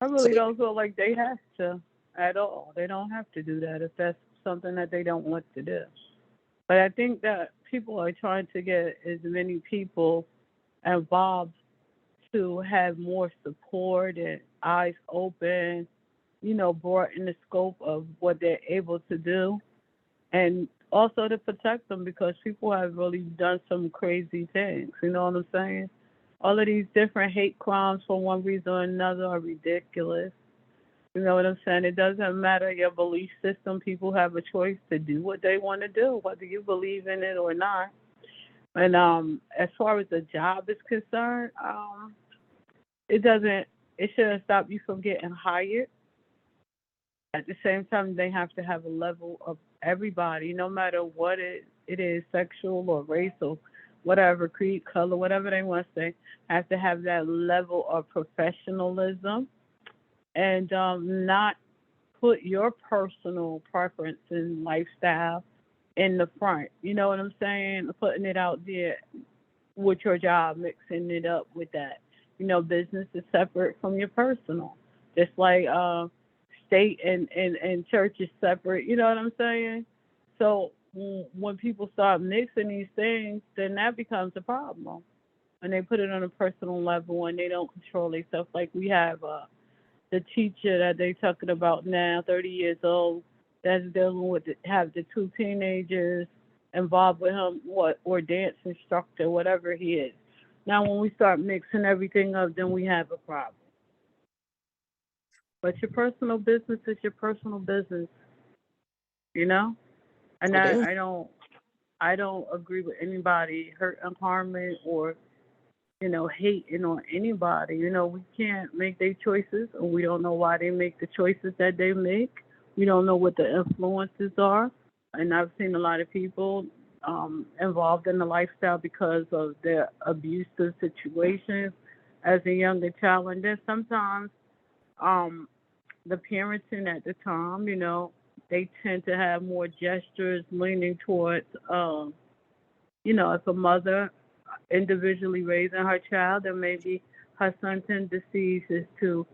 I really don't feel like they have to at all. They don't have to do that if that's something that they don't want to do. But I think that people are trying to get as many people involved to have more support and eyes open, brought in the scope of what they're able to do, and also to protect them because people have really done some crazy things. You know what I'm saying? All of these different hate crimes for one reason or another are ridiculous. You know what I'm saying? It doesn't matter your belief system. People have a choice to do what they want to do, whether you believe in it or not. And as far as the job is concerned, it doesn't. It shouldn't stop you from getting hired. At the same time, they have to have a level of everybody, no matter what it is, sexual or racial, whatever, creed, color, whatever they want to say, have to have that level of professionalism and not put your personal preference and lifestyle in the front. You know what I'm saying? Putting it out there with your job, mixing it up with that. Business is separate from your personal. Just like state and church is separate. You know what I'm saying? So when people start mixing these things, then that becomes a problem. And they put it on a personal level and they don't control themselves. Like we have the teacher that they talking about now, 30 years old, that's dealing with have the two teenagers involved with him, or dance instructor, whatever he is. Now, when we start mixing everything up, then we have a problem. But your personal business is your personal business, you know. And I do. I don't agree with anybody hurt and harming or hating on anybody. We can't make their choices, and we don't know why they make the choices that they make. We don't know what the influences are. And I've seen a lot of people involved in the lifestyle because of their abusive situations as a younger child. And then sometimes um, the parenting at the time, they tend to have more gestures leaning towards, if a mother individually raising her child, and maybe her son tendencies is to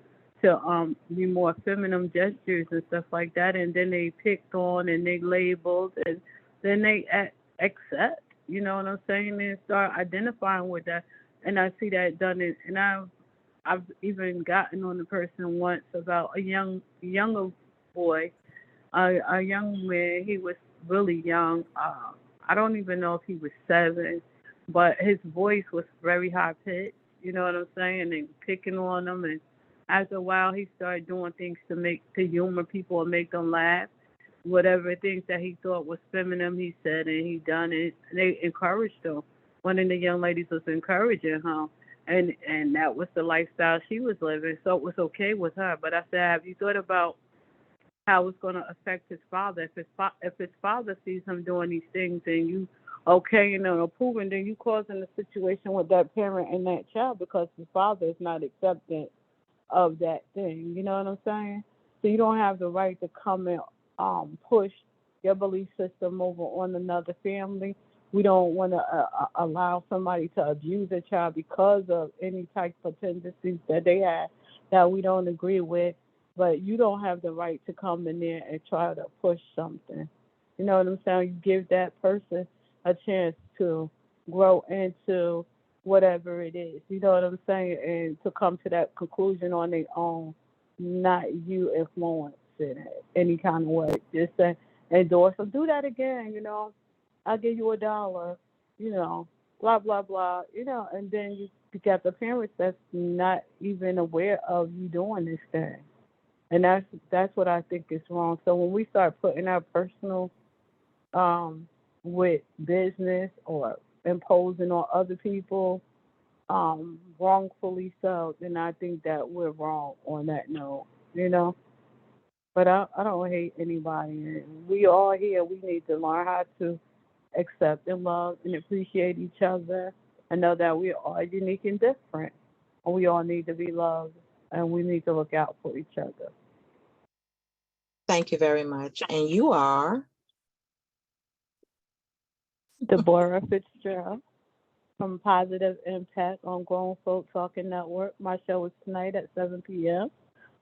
be more feminine gestures and stuff like that, and then they picked on and they labeled, and then they accept, you know what I'm saying, and start identifying with that. And I see that done in, and I've even gotten on the person once about a younger boy, a young man. He was really young. I don't even know if he was 7, but his voice was very high pitched. You know what I'm saying? And picking on him, and after a while, he started doing things to humor people and make them laugh. Whatever things that he thought was feminine, he said, and he done it. And they encouraged him. One of the young ladies was encouraging him, and that was the lifestyle she was living. So it was okay with her. But I said, have you thought about how it's going to affect his father? If his father sees him doing these things, and you okay, approving, then you causing a situation with that parent and that child because the father is not accepting of that thing. You know what I'm saying? So you don't have the right to come and push your belief system over on another family We don't want to allow somebody to abuse a child because of any type of tendencies that they have that we don't agree with. But you don't have the right to come in there and try to push something. You know what I'm saying? You give that person a chance to grow into whatever it is. You know what I'm saying? And to come to that conclusion on their own, not you influencing it any kind of way. Just say, endorse them. Do that again, you know. I'll give you $1, you know, blah, blah, blah, you know, and then you got the parents that's not even aware of you doing this thing. And that's what I think is wrong. So when we start putting our personal with business or imposing on other people, wrongfully so, then I think that we're wrong on that note, you know. But I don't hate anybody. We all here, we need to learn how to accept and love and appreciate each other and know that we are unique and different. And we all need to be loved and we need to look out for each other. Thank you very much. And you are? Deborah Fitzgerald from Positive Impact on Grown Folk Talking Network. My show is tonight at 7 p.m.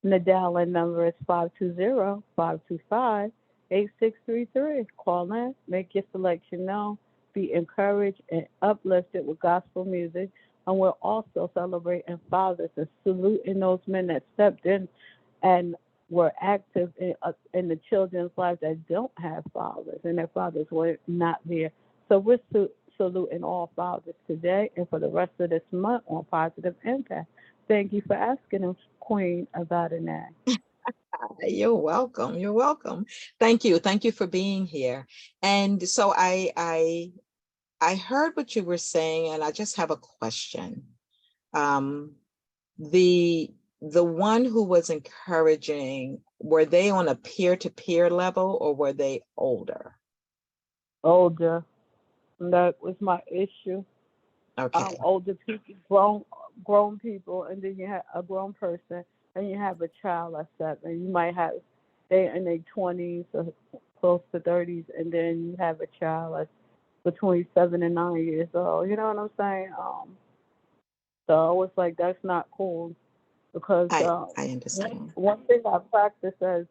And the dial-in number is 520-525-8633. Call in, make your selection known, be encouraged and uplifted with gospel music. And we're also celebrating fathers and saluting those men that stepped in and were active in the children's lives that don't have fathers and their fathers were not there. So we're saluting all fathers today and for the rest of this month on Positive Impact. Thank you for asking us, Queen, about it now. You're welcome. You're welcome. Thank you. Thank you for being here. And so I heard what you were saying, and I just have a question. The one who was encouraging, were they on a peer-to-peer level or were they older? Older. And that was my issue. Okay. Older people, grown people, and then you have a grown person, and you have a child that's 7. You might have they in their 20s or close to 30s, and then you have a child that's between 7 and 9 years old. You know what I'm saying? So I was like, that's not cool because I understand. one thing I practice as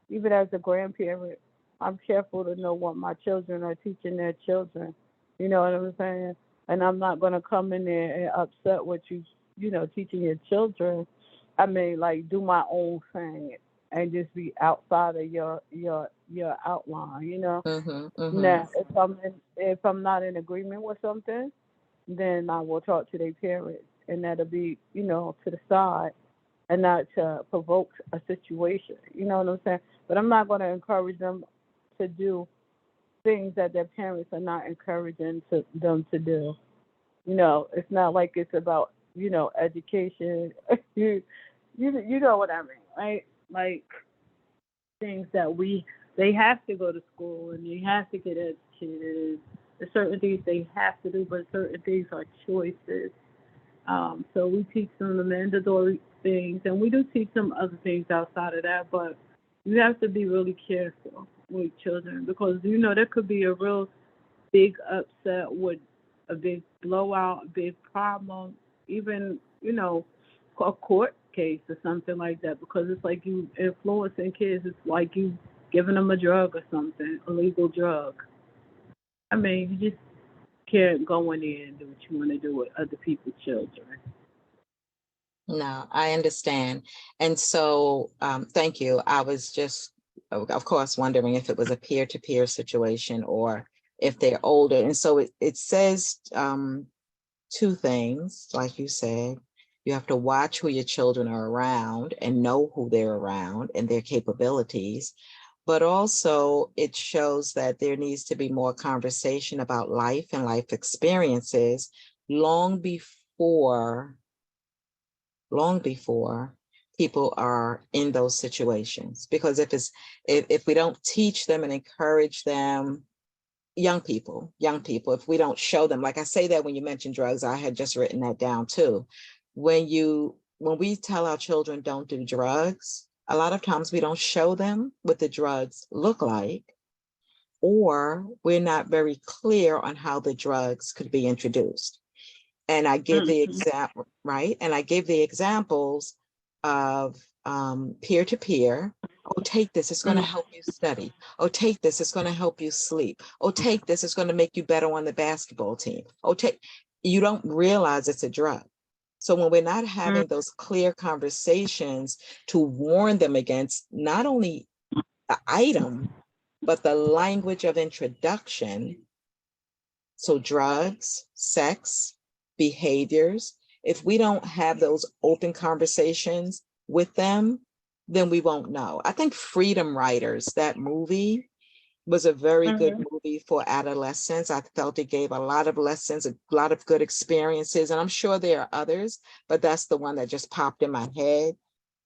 even as a grandparent, I'm careful to know what my children are teaching their children. You know what I'm saying? And I'm not going to come in there and upset what you know, teaching your children. I mean, like, do my own thing and just be outside of your outline, you know? Now, if I'm not in agreement with something, then I will talk to their parents, and that'll be, you know, to the side and not to provoke a situation. You know what I'm saying? But I'm not going to encourage them to do things that their parents are not encouraging them to do. You know, it's not like it's about, you know, education. you know what I mean, right? Like things that they have to go to school and they have to get educated. There's certain things they have to do, but certain things are choices. So we teach them the mandatory things, and we do teach them other things outside of that, but you have to be really careful with children because, you know, there could be a real big upset with a big blowout, a big problem, even, you know, a court case or something like that, because it's like you influencing kids. It's like you giving them a drug or something, a legal drug. I mean, you just can't go in there and do what you want to do with other people's children. No, I understand. And so, thank you. I was just, of course, wondering if it was a peer-to-peer situation or if they're older. And so it says 2 things, like you said. You have to watch who your children are around and know who they're around and their capabilities. But also it shows that there needs to be more conversation about life and life experiences long before people are in those situations. Because if we don't teach them and encourage them, young people, if we don't show them, like I say that when you mention drugs, I had just written that down too. When we tell our children don't do drugs, a lot of times we don't show them what the drugs look like. or we're not very clear on how the drugs could be introduced. And I give the example, right? And I give the examples of peer-to-peer. Oh, take this, it's going to help you study. Oh, take this, it's going to help you sleep. Oh, take this, it's going to make you better on the basketball team. Oh, you don't realize it's a drug. So when we're not having those clear conversations to warn them against not only the item, but the language of introduction, so drugs, sex, behaviors, if we don't have those open conversations with them, then we won't know. I think Freedom Writers, that movie, was a very good movie for adolescents. I felt it gave a lot of lessons, a lot of good experiences, and I'm sure there are others, but that's the one that just popped in my head,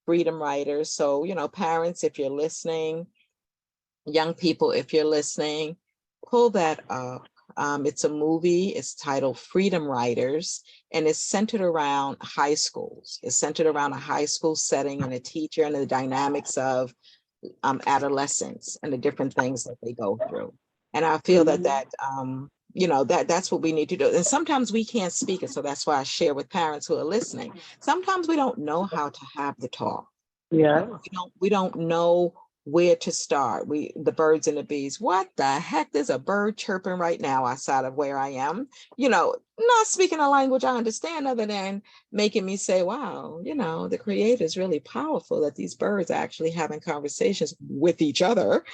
Freedom Writers. So, parents, if you're listening, young people, if you're listening, pull that up. It's a movie, it's titled Freedom Writers, and it's centered around high schools. It's centered around a high school setting and a teacher and the dynamics of adolescents and the different things that they go through. And I feel that's what we need to do. And sometimes we can't speak it. So that's why I share with parents who are listening. Sometimes we don't know how to have the talk. Yeah. We don't know where to start. The birds and the bees. What the heck? There's a bird chirping right now outside of where I am. Not speaking a language I understand, other than making me say, wow, the creator is really powerful that these birds are actually having conversations with each other.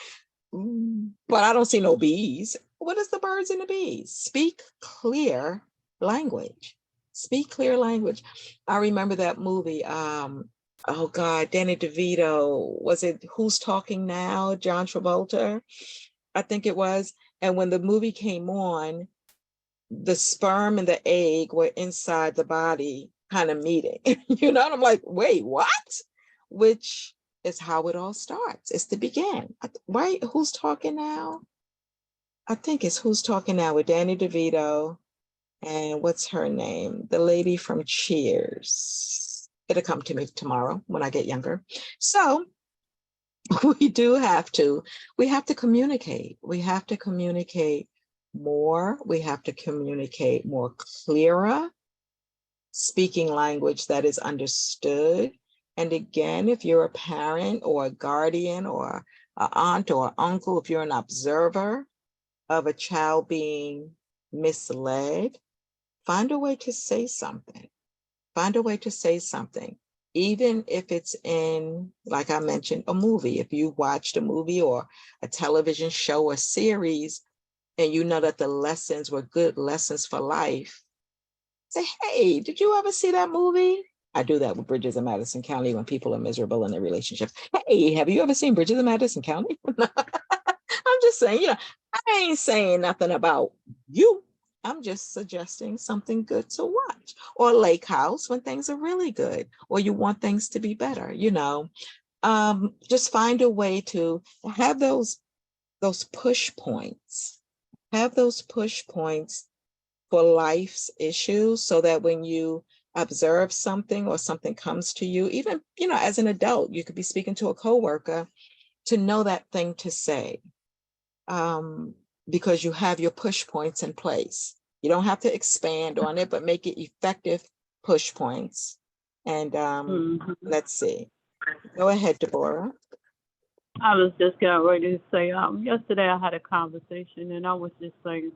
But I don't see no bees. What is the birds and the bees? Speak clear language. Speak clear language. I remember that movie. Oh God, Danny DeVito, was it Who's Talking Now? John Travolta, I think it was. And when the movie came on, the sperm and the egg were inside the body kind of meeting, and I'm like, wait, what? Which is how it all starts. It's the begin, right? Who's Talking Now? I think it's Who's Talking Now with Danny DeVito and what's her name? The lady from Cheers. It'll come to me tomorrow when I get younger. So we have to communicate. We have to communicate more. We have to communicate more clearer, speaking language that is understood. And again, if you're a parent or a guardian or an aunt or an uncle, if you're an observer of a child being misled, find a way to say something. Find a way to say something, even if it's in, like I mentioned, a movie. If you watched a movie or a television show or series, and you know that the lessons were good lessons for life, say, hey, did you ever see that movie? I do that with Bridges in Madison County when people are miserable in their relationships. Hey, have you ever seen Bridges in Madison County? I'm just saying, I ain't saying nothing about you. I'm just suggesting something good to watch. Or Lake House when things are really good, or you want things to be better, just find a way to have those push points. Have those push points for life's issues, so that when you observe something or something comes to you, even, as an adult, you could be speaking to a coworker, to know that thing to say. Because you have your push points in place. You don't have to expand on it, but make it effective push points. And let's see. Go ahead, Deborah. I was just getting ready to say, yesterday I had a conversation and I was just saying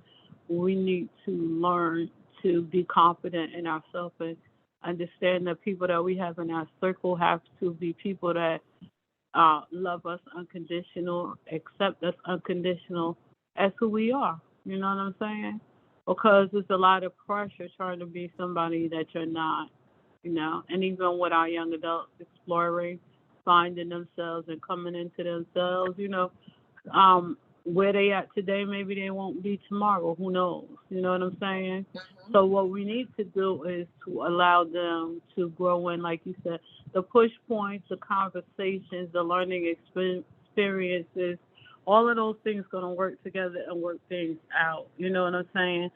we need to learn to be confident in ourselves and understand that people that we have in our circle have to be people that love us unconditional, accept us unconditional as who we are. You know what I'm saying? Because there's a lot of pressure trying to be somebody that you're not, And even with our young adults exploring, finding themselves and coming into themselves, where they at today, maybe they won't be tomorrow. Who knows? You know what I'm saying? Mm-hmm. So what we need to do is to allow them to grow in, like you said, the push points, the conversations, the learning experiences, all of those things going to work together and work things out. You know what I'm saying?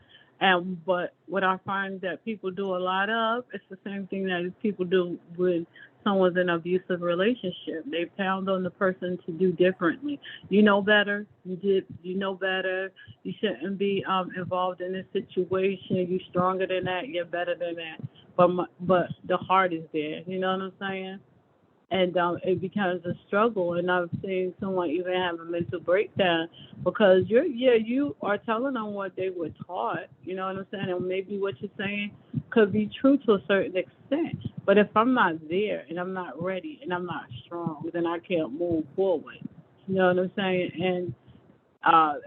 But what I find that people do a lot of, it's the same thing that people do with someone's in an abusive relationship. They pound on the person to do differently. You know better. You know better. You shouldn't be involved in this situation. You're stronger than that. You're better than that. But the heart is there. You know what I'm saying? And it becomes a struggle. And I've seen someone even have a mental breakdown because you are telling them what they were taught. You know what I'm saying? And maybe what you're saying could be true to a certain extent. But if I'm not there and I'm not ready and I'm not strong, then I can't move forward. You know what I'm saying? And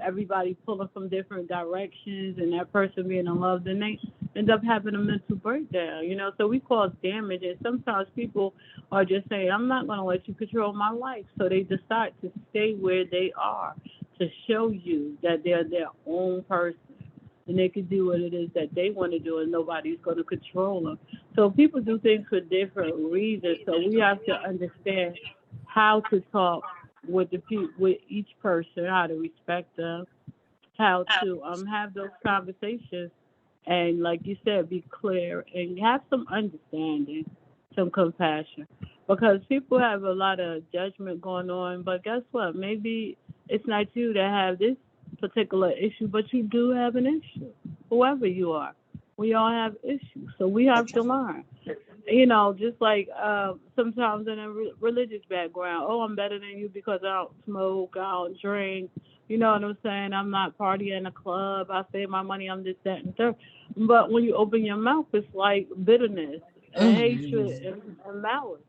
everybody pulling from different directions and that person being in love, then they end up having a mental breakdown, you know. So we cause damage, and sometimes people are just saying, I'm not going to let you control my life. So they decide to stay where they are to show you that they're their own person and they can do what it is that they want to do and nobody's going to control them. So people do things for different reasons. So we have to understand how to talk with with each person, how to respect them, how to have those conversations, and like you said, be clear and have some understanding, some compassion, because people have a lot of judgment going on. But guess what? Maybe it's not you that have this particular issue, but you do have an issue. Whoever you are, we all have issues, so we have to learn. You know, just like sometimes in a religious background, oh, I'm better than you because I don't smoke, I don't drink. You know what I'm saying? I'm not partying in a club. I save my money. I'm this, that, and third. But when you open your mouth, it's like bitterness and hatred and malice.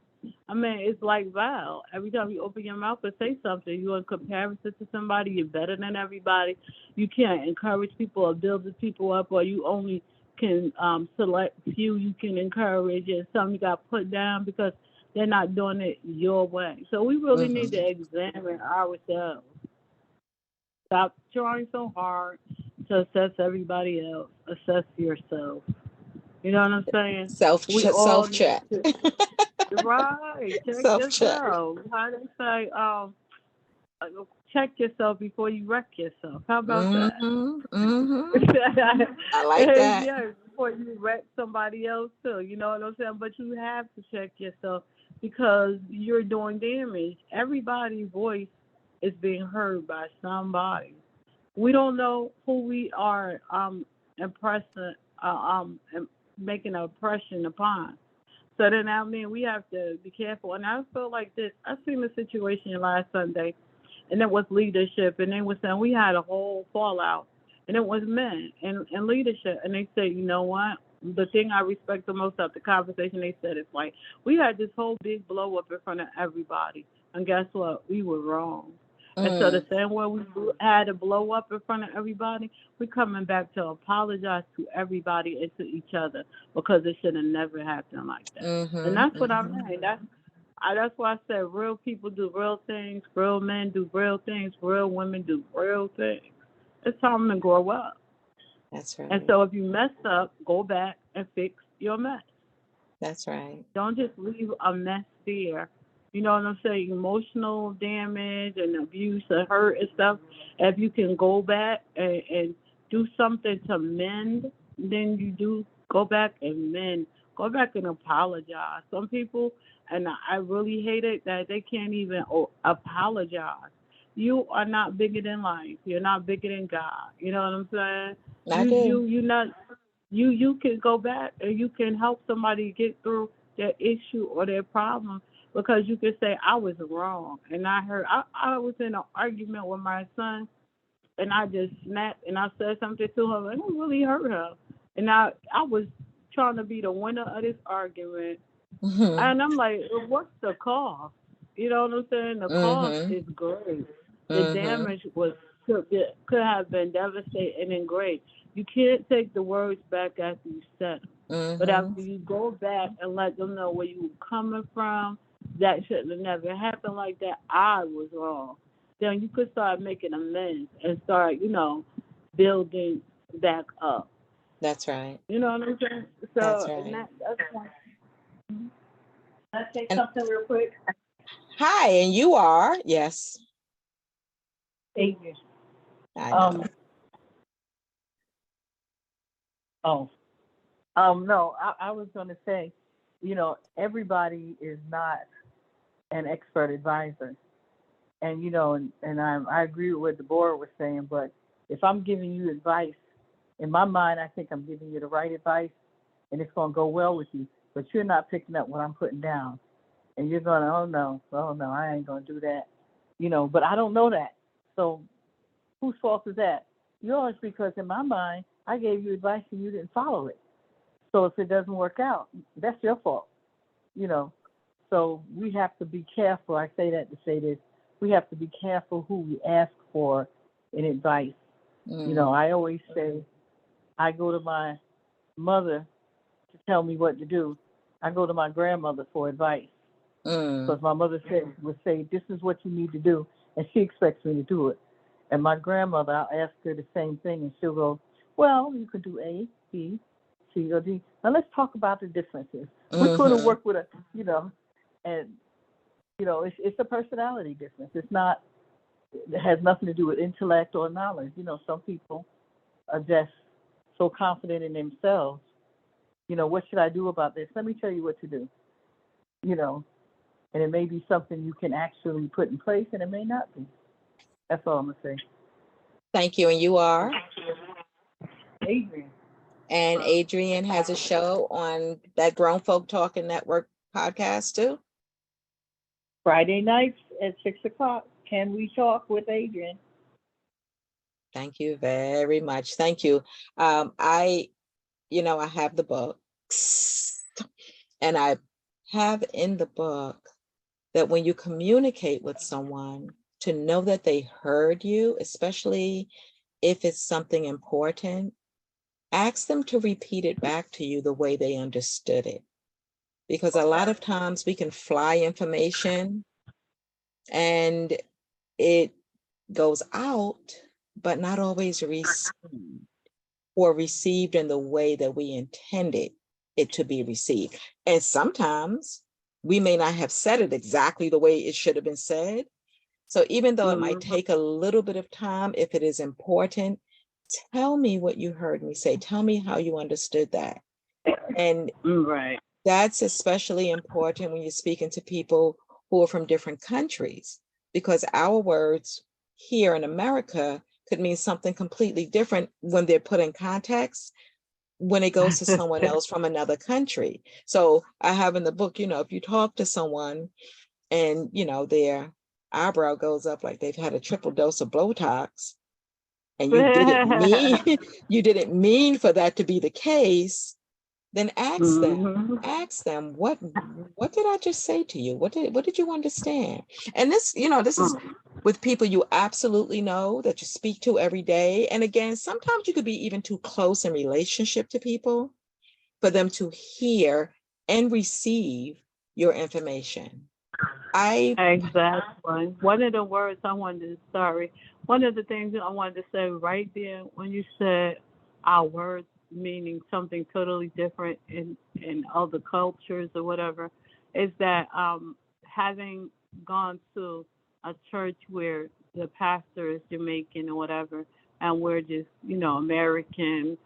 I mean, it's like vile. Every time you open your mouth and say something, you're in comparison to somebody. You're better than everybody. You can't encourage people or build the people up, or you only can select few you can encourage, and some you got put down because they're not doing it your way. So we really need to examine ourselves. Stop trying so hard to assess everybody else. Assess yourself. You know what I'm saying? Self check. Right. Check Self check. yourself. How they say, check yourself before you wreck yourself. How about that? I like that. Yeah, before you wreck somebody else too. You know what I'm saying? But you have to check yourself because you're doing damage. Everybody's voice is being heard by somebody. We don't know who we are impressing, making an impression upon. So then I mean we have to be careful. And I feel like this. I seen a situation last Sunday, and it was leadership, and they were saying we had a whole fallout, and it was men and leadership, and they said, you know what? The thing I respect the most of the conversation, they said, it's like we had this whole big blow up in front of everybody, and guess what? We were wrong. And so the same way we had a blow up in front of everybody, we're coming back to apologize to everybody and to each other because it should have never happened like that. And that's what I mean. That's why I said real people do real things, real men do real things, real women do real things. It's time to grow up. That's right. And so if you mess up, go back and fix your mess. That's right. Don't just leave a mess there. You know what I'm saying? Emotional damage and abuse and hurt and stuff. If you can go back and do something to mend, then you do go back and mend. Go back and apologize. Some people, and I really hate it, that they can't even apologize. You are not bigger than life. You're not bigger than God. You know what I'm saying? You can go back and you can help somebody get through their issue or their problem because you can say I was wrong and I was in an argument with my son and I just snapped and I said something to him and it really hurt him. And I was trying to be the winner of this argument. And I'm like, what's the cost? You know what I'm saying? The cost is great. The damage could have been devastating and great. You can't take the words back after you said them. But after you go back and let them know where you were coming from, that shouldn't have never happened like that. I was wrong. Then you could start making amends and start, building back up. That's right. You know what I'm saying? So that's right. That's one. Can I say something real quick? Hi, and you are, yes. Thank you. I know. No, I was going to say, everybody is not an expert advisor. And, I agree with what Deborah was saying, but if I'm giving you advice, in my mind, I think I'm giving you the right advice and it's going to go well with you, but you're not picking up what I'm putting down. And you're going, oh no, I ain't going to do that. But I don't know that. So whose fault is that? Yours, because in my mind, I gave you advice and you didn't follow it. So if it doesn't work out, that's your fault. So we have to be careful. I say that to say this. We have to be careful who we ask for in advice. I always say, I go to my mother to tell me what to do. I go to my grandmother for advice. Because my mother would say, this is what you need to do, and she expects me to do it. And my grandmother, I'll ask her the same thing, and she'll go, well, you could do A, B, C, or D. Now let's talk about the differences. We're going to work with and it's a personality difference. It's not. It has nothing to do with intellect or knowledge. Some people are just so confident in themselves. What should I do about this? Let me tell you what to do. And it may be something you can actually put in place, and it may not be. That's all I'm going to say. Thank you. And you are? Adrian. And Adrian has a show on that Grown Folk Talking Network podcast too? Friday nights at 6:00. Can we talk with Adrian? Thank you very much. Thank you. I have the books, and I have in the book that when you communicate with someone, to know that they heard you, especially if it's something important, ask them to repeat it back to you the way they understood it. Because a lot of times we can fly information and it goes out, but not always received in the way that we intended it to be received. And sometimes we may not have said it exactly the way it should have been said. So even though it might take a little bit of time, if it is important, tell me what you heard me say. Tell me how you understood that. And that's especially important when you're speaking to people who are from different countries, because our words here in America could mean something completely different when they're put in context when it goes to someone else from another country. So I have in the book, if you talk to someone and, their eyebrow goes up like they've had a triple dose of Botox, and you didn't mean for that to be the case, then ask them, what did I just say to you? What did you understand? And this is with people you absolutely know, that you speak to every day. And again, sometimes you could be even too close in relationship to people for them to hear and receive your information. Exactly. One of the things that I wanted to say right there when you said our words meaning something totally different in other cultures or whatever, is that having gone to a church where the pastor is Jamaican or whatever, and we're just, American,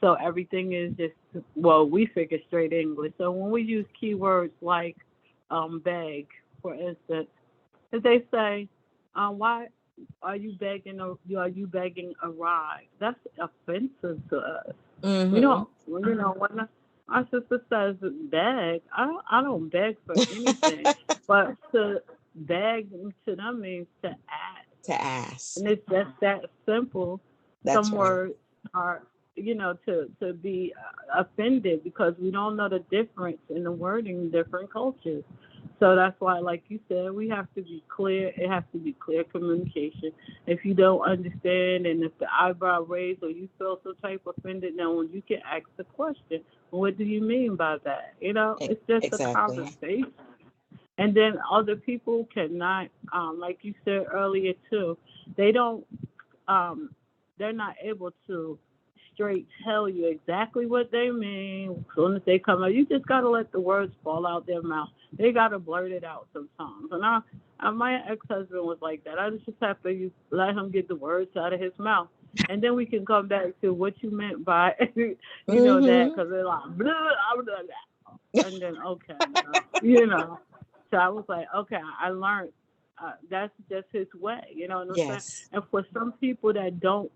so everything is just, we figure straight English. So when we use keywords like beg, for instance, if they say, why are you begging a ride? That's offensive to us. We don't, when our sister says beg, I don't beg for anything, but to beg to them means to ask. To ask. And it's just that simple. That's Some words are, to be offended because we don't know the difference in the wording in different cultures. So that's why, like you said, we have to be clear. It has to be clear communication. If you don't understand, and if the eyebrow raised or you feel some type of offended, now you can ask the question, what do you mean by that? It's just a conversation. And then other people cannot, like you said earlier too, they don't, they're not able to straight tell you exactly what they mean. As soon as they come out, you just gotta let the words fall out their mouth. They gotta blurt it out sometimes. And my ex-husband was like that. I just have to let him get the words out of his mouth, and then we can come back to what you meant by, that, because they're like blah, blah, blah, blah. And then, okay, you know. So I was like, okay, I learned that's just his way, you know what I'm saying? Yes. And for some people that don't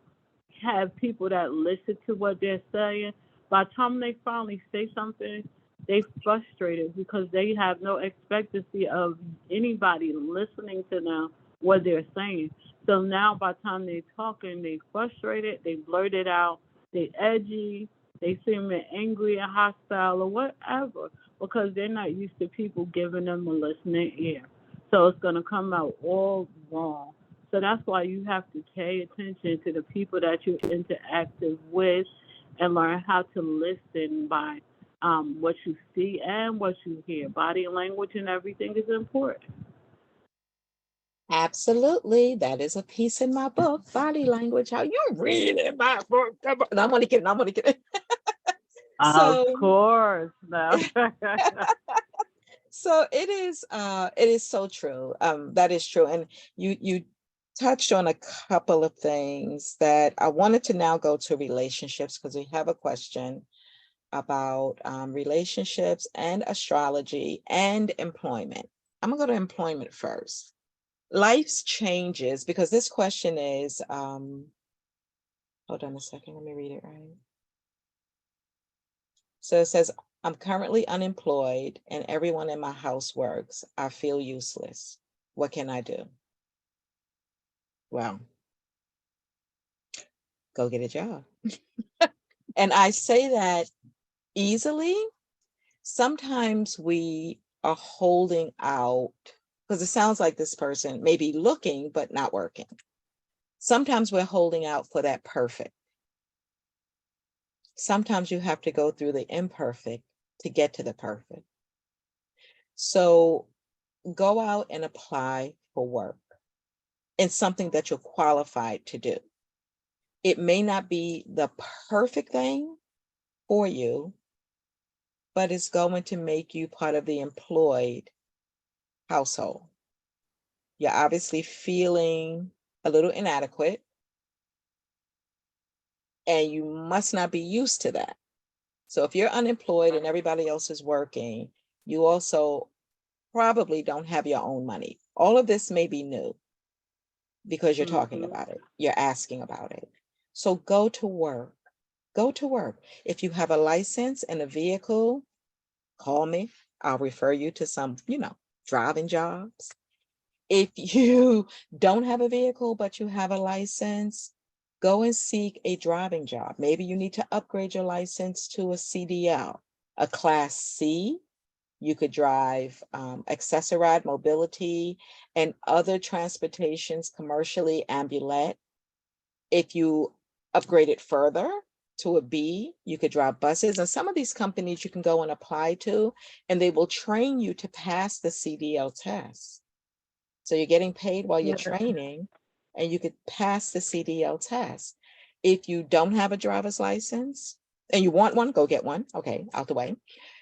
have people that listen to what they're saying, by the time they finally say something, they frustrated because they have no expectancy of anybody listening to them what they're saying. So now by the time they're talking, they frustrated, they blurt it out, they edgy, they seem angry and hostile or whatever because they're not used to people giving them a listening ear. So it's gonna come out all wrong. So that's why you have to pay attention to the people that you're interactive with and learn how to listen by what you see and what you hear. Body language and everything is important. Absolutely. That is a piece in my book, Body Language. How you reading my book? No, I'm only kidding. I'm only kidding. Of So, course. No. so it is so true. That is true. And you touched on a couple of things that I wanted to now go to relationships because we have a question about relationships and astrology and employment. I'm gonna go to employment first. Life's changes, because this question is, hold on a second, let me read it right. So it says, I'm currently unemployed and everyone in my house works. I feel useless. What can I do? Well, go get a job. And I say that easily. Sometimes we are holding out because it sounds like this person may be looking but not working. Sometimes we're holding out for that perfect. Sometimes you have to go through the imperfect to get to the perfect. So go out and apply for work in something that you're qualified to do. It may not be the perfect thing for you, but it's going to make you part of the employed household. You're obviously feeling a little inadequate, and you must not be used to that. So if you're unemployed and everybody else is working, you also probably don't have your own money. All of this may be new because you're talking Mhm. about it, you're asking about it. So go to work. Go to work. If you have a license and a vehicle, call me. I'll refer you to some, driving jobs. If you don't have a vehicle, but you have a license, go and seek a driving job. Maybe you need to upgrade your license to a CDL, a Class C. You could drive Accessoride Mobility and other transportations commercially ambulate. If you upgrade it further to a B, you could drive buses. And some of these companies you can go and apply to, and they will train you to pass the CDL test. So you're getting paid while you're Yeah. training, and you could pass the CDL test. If you don't have a driver's license and you want one, go get one. Okay, out the way.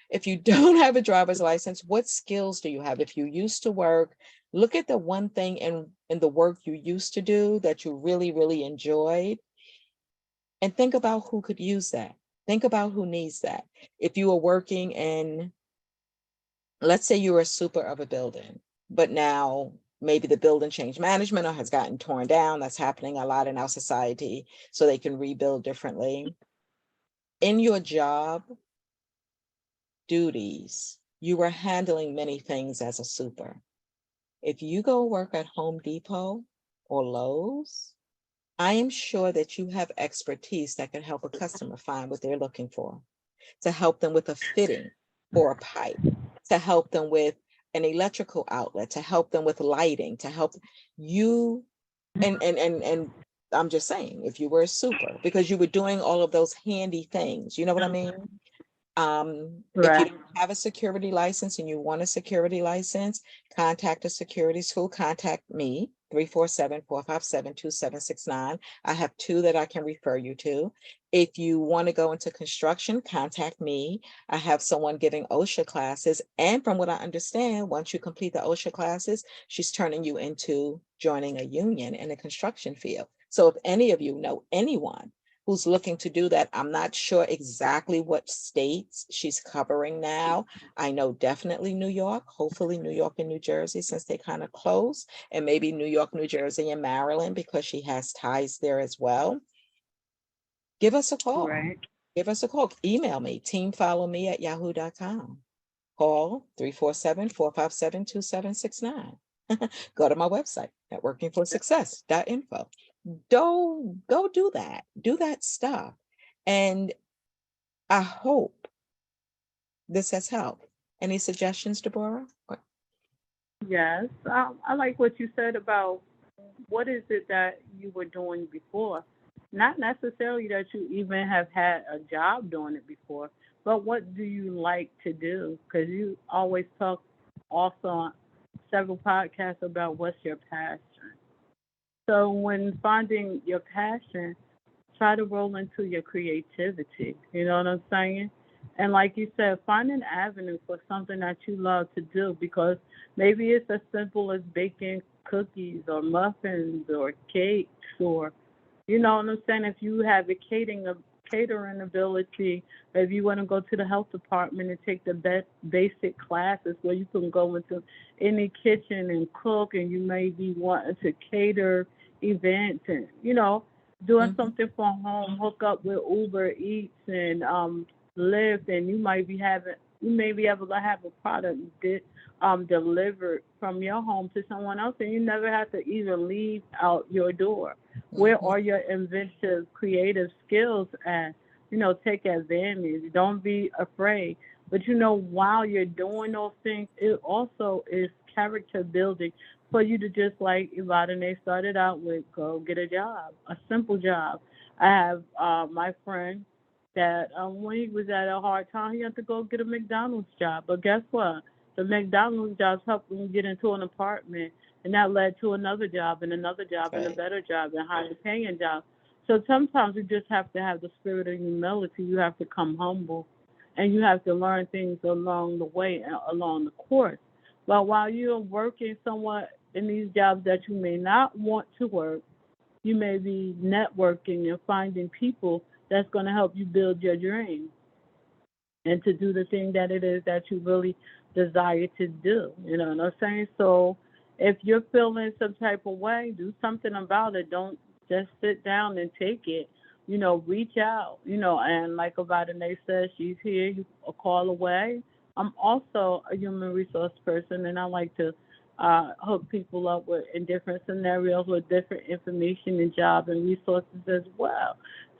If you don't have a driver's license, what skills do you have? If you used to work, look at the one thing in the work you used to do that you really, really enjoyed, and think about who could use that. Think about who needs that. If you were working in, let's say you were a super of a building, but now maybe the building changed management or has gotten torn down. That's happening a lot in our society, so they can rebuild differently. In your job duties, you were handling many things as a super. If you go work at Home Depot or Lowe's, I am sure that you have expertise that can help a customer find what they're looking for, to help them with a fitting for a pipe, to help them with an electrical outlet, to help them with lighting, to help you. And I'm just saying, if you were a super, because you were doing all of those handy things, you know what I mean? If you Right. don't have a security license and you want a security license, contact a security school, contact me, 347-457-2769. I have two that I can refer you to. If you want to go into construction, contact me. I have someone giving OSHA classes. And from what I understand, once you complete the OSHA classes, she's turning you into joining a union in the construction field. So if any of you know anyone who's looking to do that. I'm not sure exactly what states she's covering now. I know definitely New York, hopefully New York and New Jersey, since they kind of close, and maybe New York, New Jersey, and Maryland, because she has ties there as well. Give us a call. Right. Give us a call. Email me, teamfollowme@yahoo.com. Call 347-457-2769. Go to my website, NetworkingForSuccess.info. Go do that. Do that stuff. And I hope this has helped. Any suggestions, Deborah? Yes. I like what you said about what is it that you were doing before. Not necessarily that you even have had a job doing it before, but what do you like to do? Because you always talk also on several podcasts about what's your passion. So when finding your passion, try to roll into your creativity. You know what I'm saying? And like you said, find an avenue for something that you love to do, because maybe it's as simple as baking cookies or muffins or cakes, or you know what I'm saying? If you have a catering ability, if you want to go to the health department and take the basic classes where you can go into any kitchen and cook, and you may be wanting to cater events and, doing Mhm. something from home, hook up with Uber Eats and Lyft, and you may be able to have a product delivered from your home to someone else, and you never have to even leave out your door. Where Mhm. are your inventive, creative skills at? Take advantage. Don't be afraid. But while you're doing those things, it also is character building for you to, just like Ivadane started out with, go get a job, a simple job. I have my friend that when he was at a hard time, he had to go get a McDonald's job. But guess what? The McDonald's jobs helped him get into an apartment, and that led to another job and another job and a Right. better job and higher paying job. So sometimes you just have to have the spirit of humility. You have to come humble, and you have to learn things along the way, along the course. But while you're working somewhat in these jobs that you may not want to work, you may be networking and finding people that's going to help you build your dream and to do the thing that it is that you really desire to do. You know what I'm saying? So if you're feeling some type of way, do something about it. Don't just sit down and take it. Reach out. And like Avadane says, she's here, you a call away. I'm also a human resource person, and I like to hook people up with in different scenarios with different information and job and resources as well.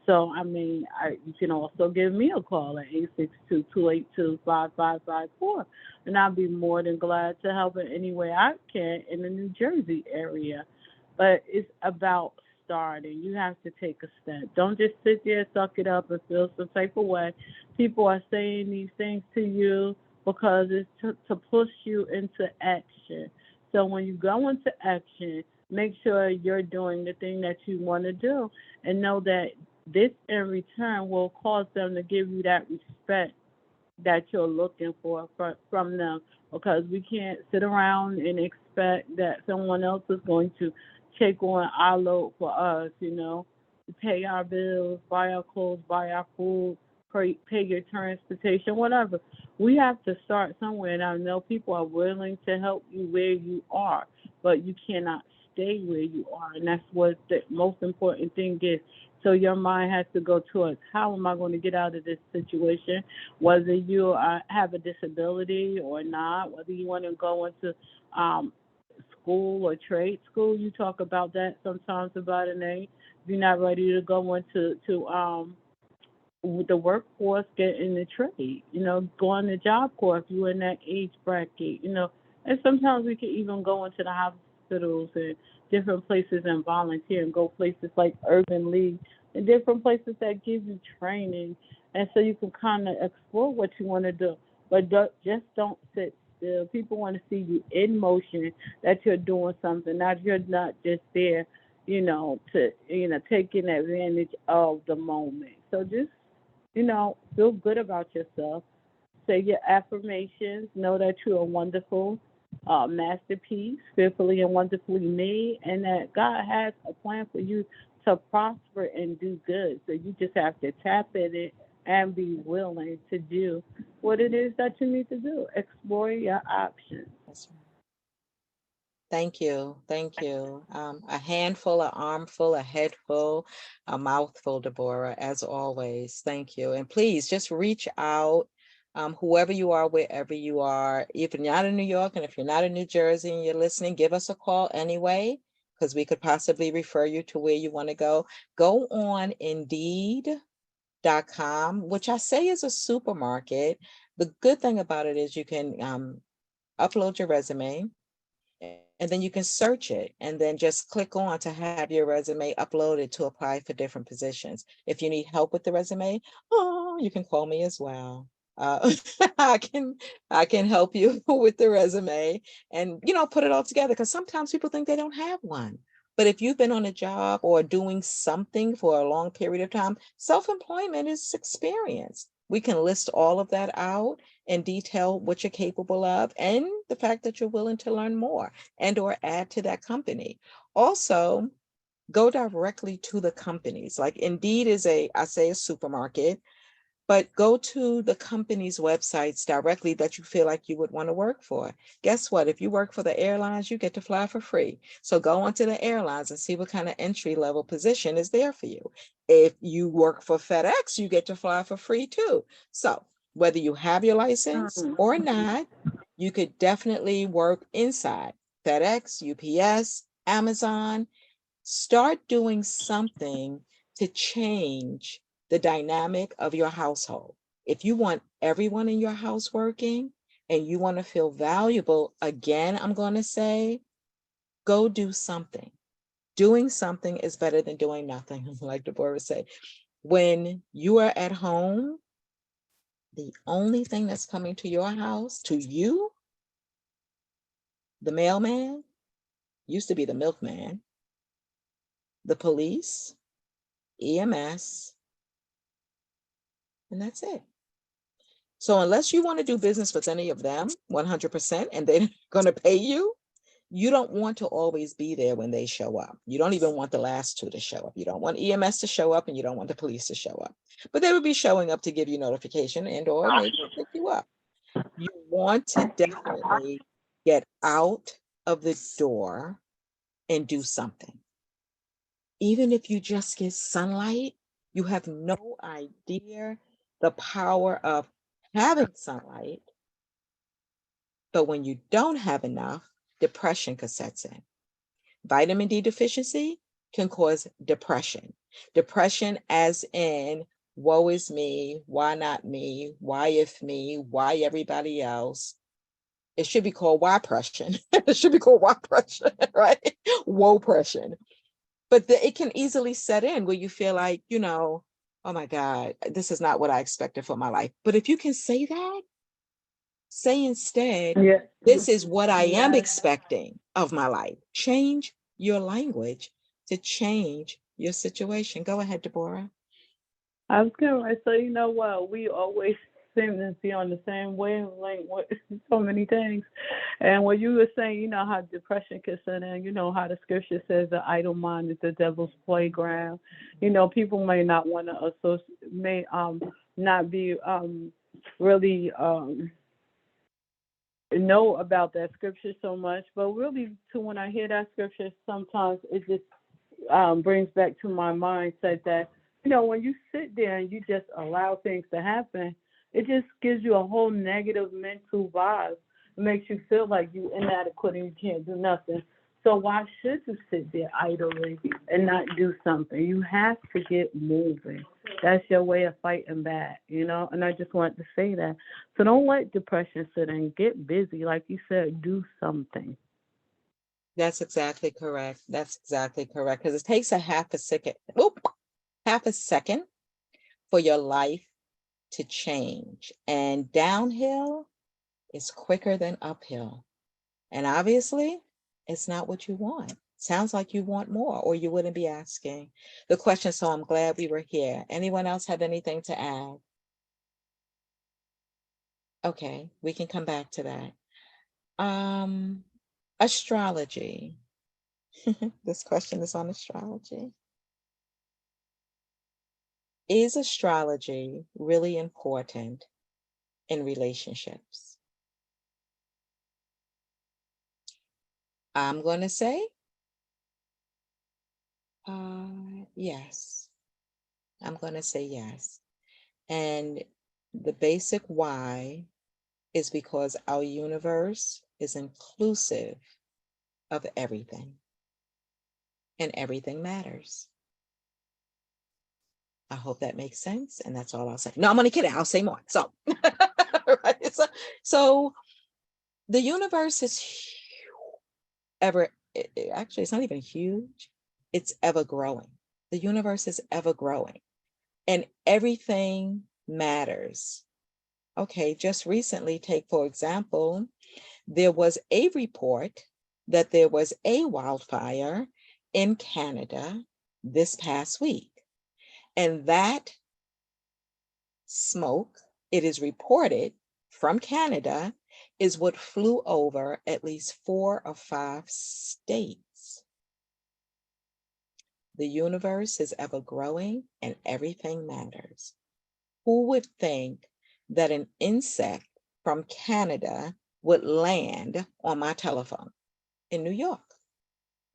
So, you can also give me a call at 862-282-5554, and I'll be more than glad to help in any way I can in the New Jersey area. But it's about starting. You have to take a step. Don't just sit there, suck it up, and feel some type of way. People are saying these things to you because it's to push you into action. So when you go into action, make sure you're doing the thing that you want to do, and know that this in return will cause them to give you that respect that you're looking for from them, because we can't sit around and expect that someone else is going to take on our load for us, to pay our bills, buy our clothes, buy our food, pay your transportation, whatever. We have to start somewhere, and I know people are willing to help you where you are, but you cannot stay where you are, and that's what the most important thing is. So your mind has to go towards, how am I going to get out of this situation, whether you have a disability or not, whether you want to go into um, school or trade school. You talk about that sometimes about an age. If you're not ready to go into with the workforce, get in the trade, go on the job corps if you're in that age bracket, and sometimes we can even go into the hospitals and different places and volunteer and go places like Urban League and different places that give you training, and so you can kind of explore what you want to do, but just don't sit still. People want to see you in motion, that you're doing something, not you're not just there, to taking advantage of the moment. So just feel good about yourself. Say your affirmations. Know that you are wonderful, masterpiece, fearfully and wonderfully made, and that God has a plan for you to prosper and do good. So you just have to tap in it and be willing to do what it is that you need to do. Explore your options. That's right. Thank you. Thank you. A handful, an armful, a head full, a mouthful, Deborah, as always. Thank you. And please just reach out, whoever you are, wherever you are. If you're not in New York and if you're not in New Jersey and you're listening, give us a call anyway, because we could possibly refer you to where you want to go. Go on Indeed.com, which I say is a supermarket. The good thing about it is you can upload your resume, and then you can search it and then just click on to have your resume uploaded to apply for different positions. If you need help with the resume, oh, you can call me as well. Uh, I can help you with the resume and put it all together, because sometimes people think they don't have one. But if you've been on a job or doing something for a long period of time, self-employment is experience. We can list all of that out and detail what you're capable of and the fact that you're willing to learn more and or add to that company. Also, go directly to the companies. Like Indeed is I say a supermarket, but go to the company's websites directly that you feel like you would want to work for. Guess what? If you work for the airlines, you get to fly for free. So go onto the airlines and see what kind of entry level position is there for you. If you work for FedEx, you get to fly for free too. So whether you have your license or not, you could definitely work inside FedEx, UPS, Amazon. Start doing something to change the dynamic of your household. If you want everyone in your house working and you want to feel valuable, again, I'm going to say, go do something. Doing something is better than doing nothing, like Deborah said. When you are at home, the only thing that's coming to your house, to you, the mailman, used to be the milkman, the police, EMS, and that's it. So unless you want to do business with any of them 100% and they're going to pay you, you don't want to always be there when they show up. You don't even want the last two to show up. You don't want EMS to show up and you don't want the police to show up. But they would be showing up to give you notification and or maybe pick you up. You want to definitely get out of the door and do something. Even if you just get sunlight, you have no idea the power of having sunlight. But when you don't have enough, depression could set in. Vitamin D deficiency can cause depression. Depression as in, woe is me, why not me, why if me, why everybody else. It should be called why-pression. It should be called why-pression, right? Woe-pression. But it can easily set in where you feel like, oh my God, this is not what I expected for my life. But if you can say that, say instead, Yeah. this is what I am expecting of my life. Change your language to change your situation. Go ahead, Deborah. I was gonna say, you know what? We always seem to be on the same wavelength with so many things. And when you were saying, you know, how depression can set in, you know, how the scripture says the idle mind is the devil's playground. You know, people may not want to associate, may not be really know about that scripture so much, but really, too, when I hear that scripture, sometimes it just brings back to my mindset that, you know, when you sit there and you just allow things to happen, it just gives you a whole negative mental vibe. It makes you feel like you're inadequate and you can't do nothing. So why should you sit there idly and not do something? You have to get moving. That's your way of fighting back, you know? And I just wanted to say that. So don't let depression sit in. Get busy. Like you said, do something. That's exactly correct. That's exactly correct. Because it takes a half a second for your life to change. And downhill is quicker than uphill. And obviously, it's not what you want. Sounds like you want more, or you wouldn't be asking the question. So I'm glad we were here. Anyone else have anything to add? Okay, we can come back to that. Astrology. This question is on astrology. Is astrology really important in relationships? I'm going to say yes. I'm going to say yes. And the basic why is because our universe is inclusive of everything, and everything matters. I hope that makes sense. And that's all I'll say. No, I'm only kidding. I'll say more. So, right? So the universe is actually, it's not even huge. It's ever growing. The universe is ever growing and everything matters. Okay, just recently, take for example, there was a report that there was a wildfire in Canada this past week. And that smoke, it is reported from Canada, is what flew over at least 4 or 5 states. The universe is ever growing and everything matters. Who would think that an insect from Canada would land on my telephone in New York?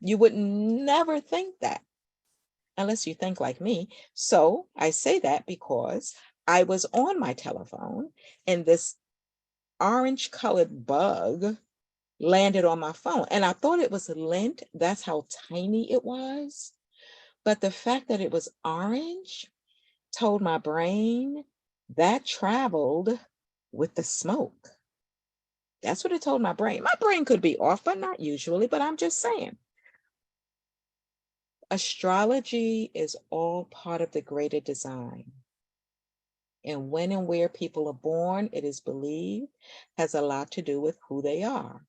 You would never think that unless you think like me. So I say that because I was on my telephone and this orange colored bug landed on my phone. And I thought it was lint. That's how tiny it was. But the fact that it was orange told my brain that traveled with the smoke. That's what it told my brain. My brain could be off, but not usually, but I'm just saying. Astrology is all part of the greater design. And when and where people are born, it is believed, has a lot to do with who they are.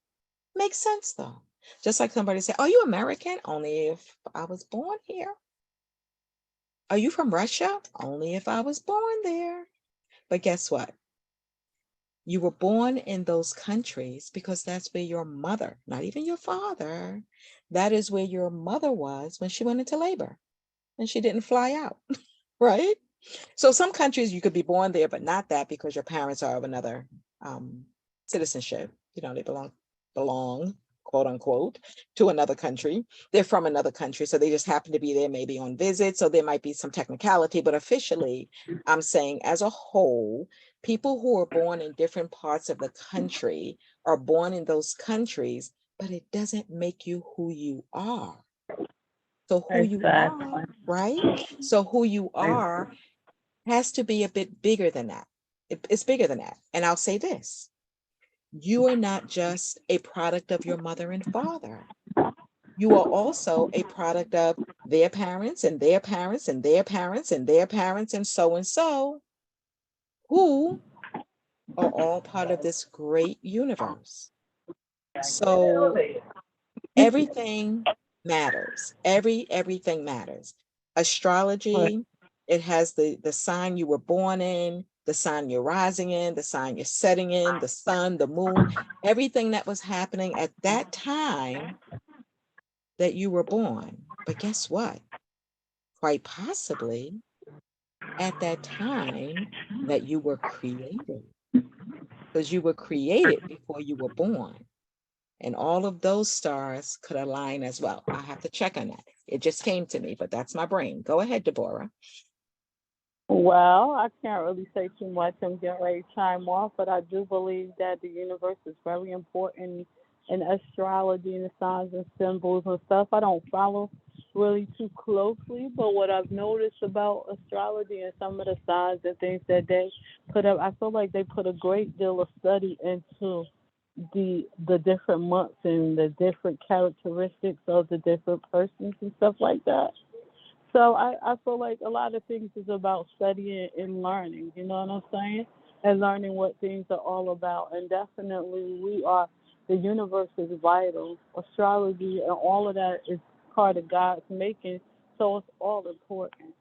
Makes sense though. Just like somebody said, are you American? Only if I was born here. Are you from Russia? Only if I was born there. But guess what? You were born in those countries because that's where your mother, not even your father, that is where your mother was when she went into labor and she didn't fly out, right? So some countries you could be born there, but not that because your parents are of another citizenship. They belong, quote unquote, to another country. They're from another country, so they just happen to be there maybe on visit. So there might be some technicality, but officially, I'm saying as a whole, people who are born in different parts of the country are born in those countries, but it doesn't make you who you are. So who you Exactly. are, right? So who you are has to be a bit bigger than that. It's bigger than that. And I'll say this, you are not just a product of your mother and father. You are also a product of their parents and their parents and their parents and their parents and so, who are all part of this great universe. So everything matters. Everything matters. Astrology, it has the sign you were born in, the sign you're rising in, the sign you're setting in, the sun, the moon, everything that was happening at that time that you were born. But guess what? Quite possibly at that time that you were created, because you were created before you were born. And all of those stars could align as well. I have to check on that. It just came to me, but that's my brain. Go ahead, Deborah. Well, I can't really say too much. I'm getting ready to chime off, but I do believe that the universe is very important in astrology and the signs and symbols and stuff. I don't follow really too closely, but what I've noticed about astrology and some of the signs and things that they put up, I feel like they put a great deal of study into the different months and the different characteristics of the different persons and stuff like that. So I feel like a lot of things is about studying and learning, you know what I'm saying? And learning what things are all about. And definitely the universe is vital. Astrology and all of that is part of God's making, so it's all important.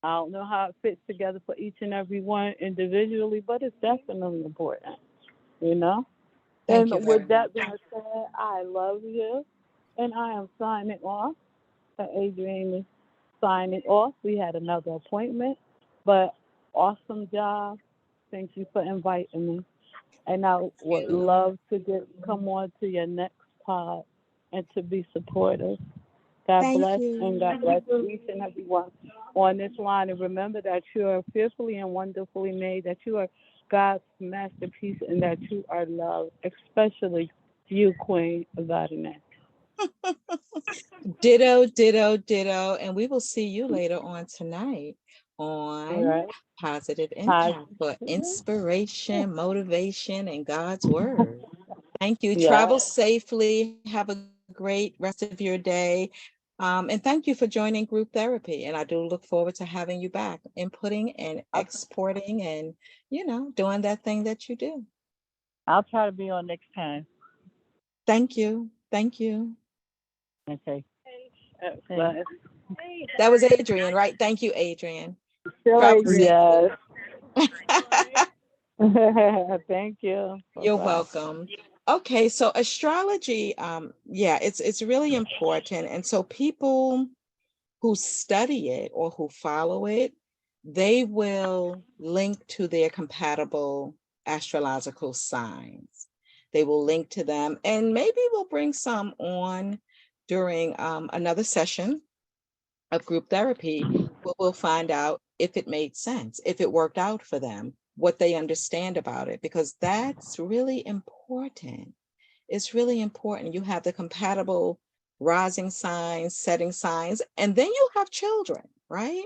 I don't know how it fits together for each and every one individually, but it's definitely important, you know? Thank you And very with that much. being said, I love you, and I am signing off. Adrienne signing off. We had another appointment, but awesome job. Thank you for inviting me. And I would love to come on to your next pod and to be supportive. God Thank bless and you. God bless each and every one on this line. And remember that you are fearfully and wonderfully made, that you are God's masterpiece, and that you are loved, especially you, Queen Vardinette. Ditto, ditto, ditto. And we will see you later on tonight All on right. Positive Hi. Impact for inspiration, motivation, and God's word. Thank you. Yeah. Travel safely. Have a great rest of your day. And thank you for joining group therapy. And I do look forward to having you back, inputting and exporting and, doing that thing that you do. I'll try to be on next time. Thank you. Thank you. Okay. Bye. That was Adrian, right? Thank you, Adrian. Still Travel Adrian. safely. Yes. Thank you. You're Bye-bye. welcome. Okay, so astrology, yeah, it's really important. And so people who study it or who follow it, they will link to their compatible astrological signs. They will link to them, and maybe we'll bring some on during another session of group therapy. We'll find out if it made sense, if it worked out for them, what they understand about it, because that's really important. It's really important. You have the compatible rising signs, setting signs, and then you have children, right?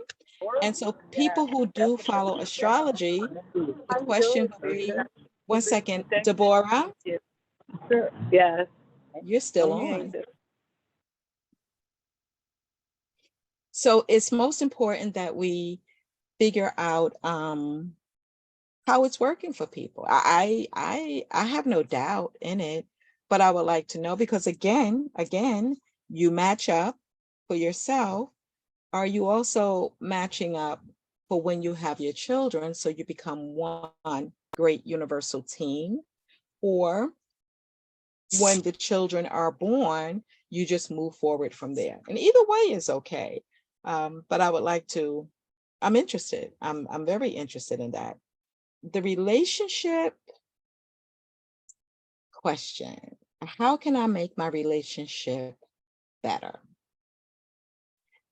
And so people who do follow astrology, the question would be, one second, Deborah, Yes. you're still I'm hearing on. you. So it's most important that we figure out how it's working for people. I have no doubt in it, but I would like to know, because again, you match up for yourself. Are you also matching up for when you have your children, so you become one great universal team? Or when the children are born, you just move forward from there? And either way is okay. But I would like to, I'm interested. I'm very interested in that. The relationship question: how can I make my relationship better?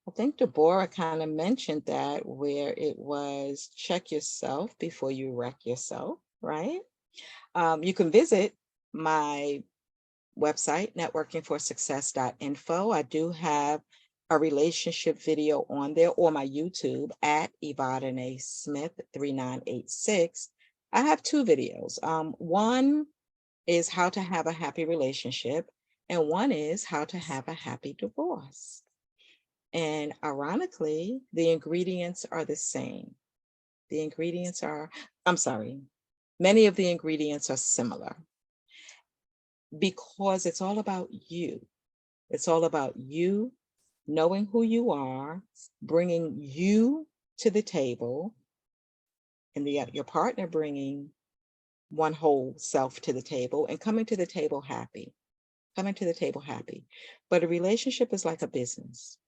I think Deborah kind of mentioned that, where it was check yourself before you wreck yourself, right? You can visit my website, NetworkingForSuccess.info. I do have a relationship video on there, or my YouTube at Evadene Smith 3986. I have two videos. One is how to have a happy relationship, and one is how to have a happy divorce. And ironically, the ingredients are the same. The ingredients are, I'm sorry, many of the ingredients are similar, because it's all about you. It's all about you knowing who you are, bringing you to the table, and your partner bringing one whole self to the table, and coming to the table happy. Coming to the table happy. But a relationship is like a business.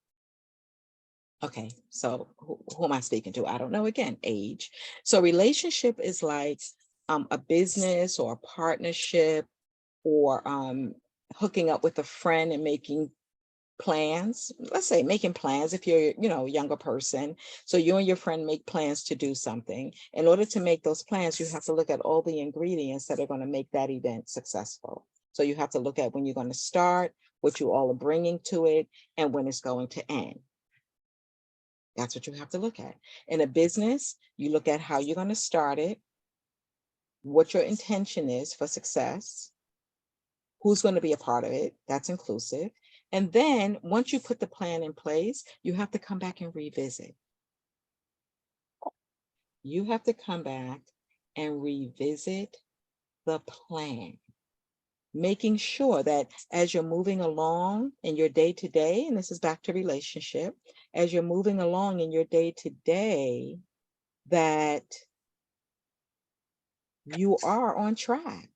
Okay, so who am I speaking to? I don't know, again, age. So relationship is like a business or a partnership, or hooking up with a friend and making plans. Let's say making plans if you're, a younger person. So you and your friend make plans to do something. In order to make those plans, you have to look at all the ingredients that are going to make that event successful. So you have to look at when you're going to start, what you all are bringing to it, and when it's going to end. That's what you have to look at. In a business, you look at how you're going to start it, what your intention is for success, who's going to be a part of it, that's inclusive. And then once you put the plan in place, you have to come back and revisit. You have to come back and revisit the plan, making sure that as you're moving along in your day to day, and this is back to relationship, as you're moving along in your day to day, that you are on track.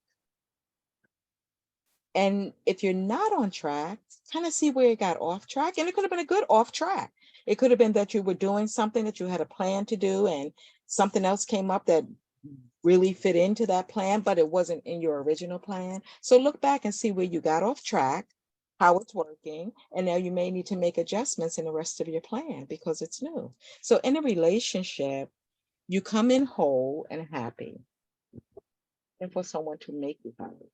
And if you're not on track, kind of see where it got off track. And it could have been a good off track. It could have been that you were doing something that you had a plan to do and something else came up that really fit into that plan, but it wasn't in your original plan. So look back and see where you got off track, how it's working, and now you may need to make adjustments in the rest of your plan because it's new. So in a relationship, you come in whole and happy, and for someone to make you happy.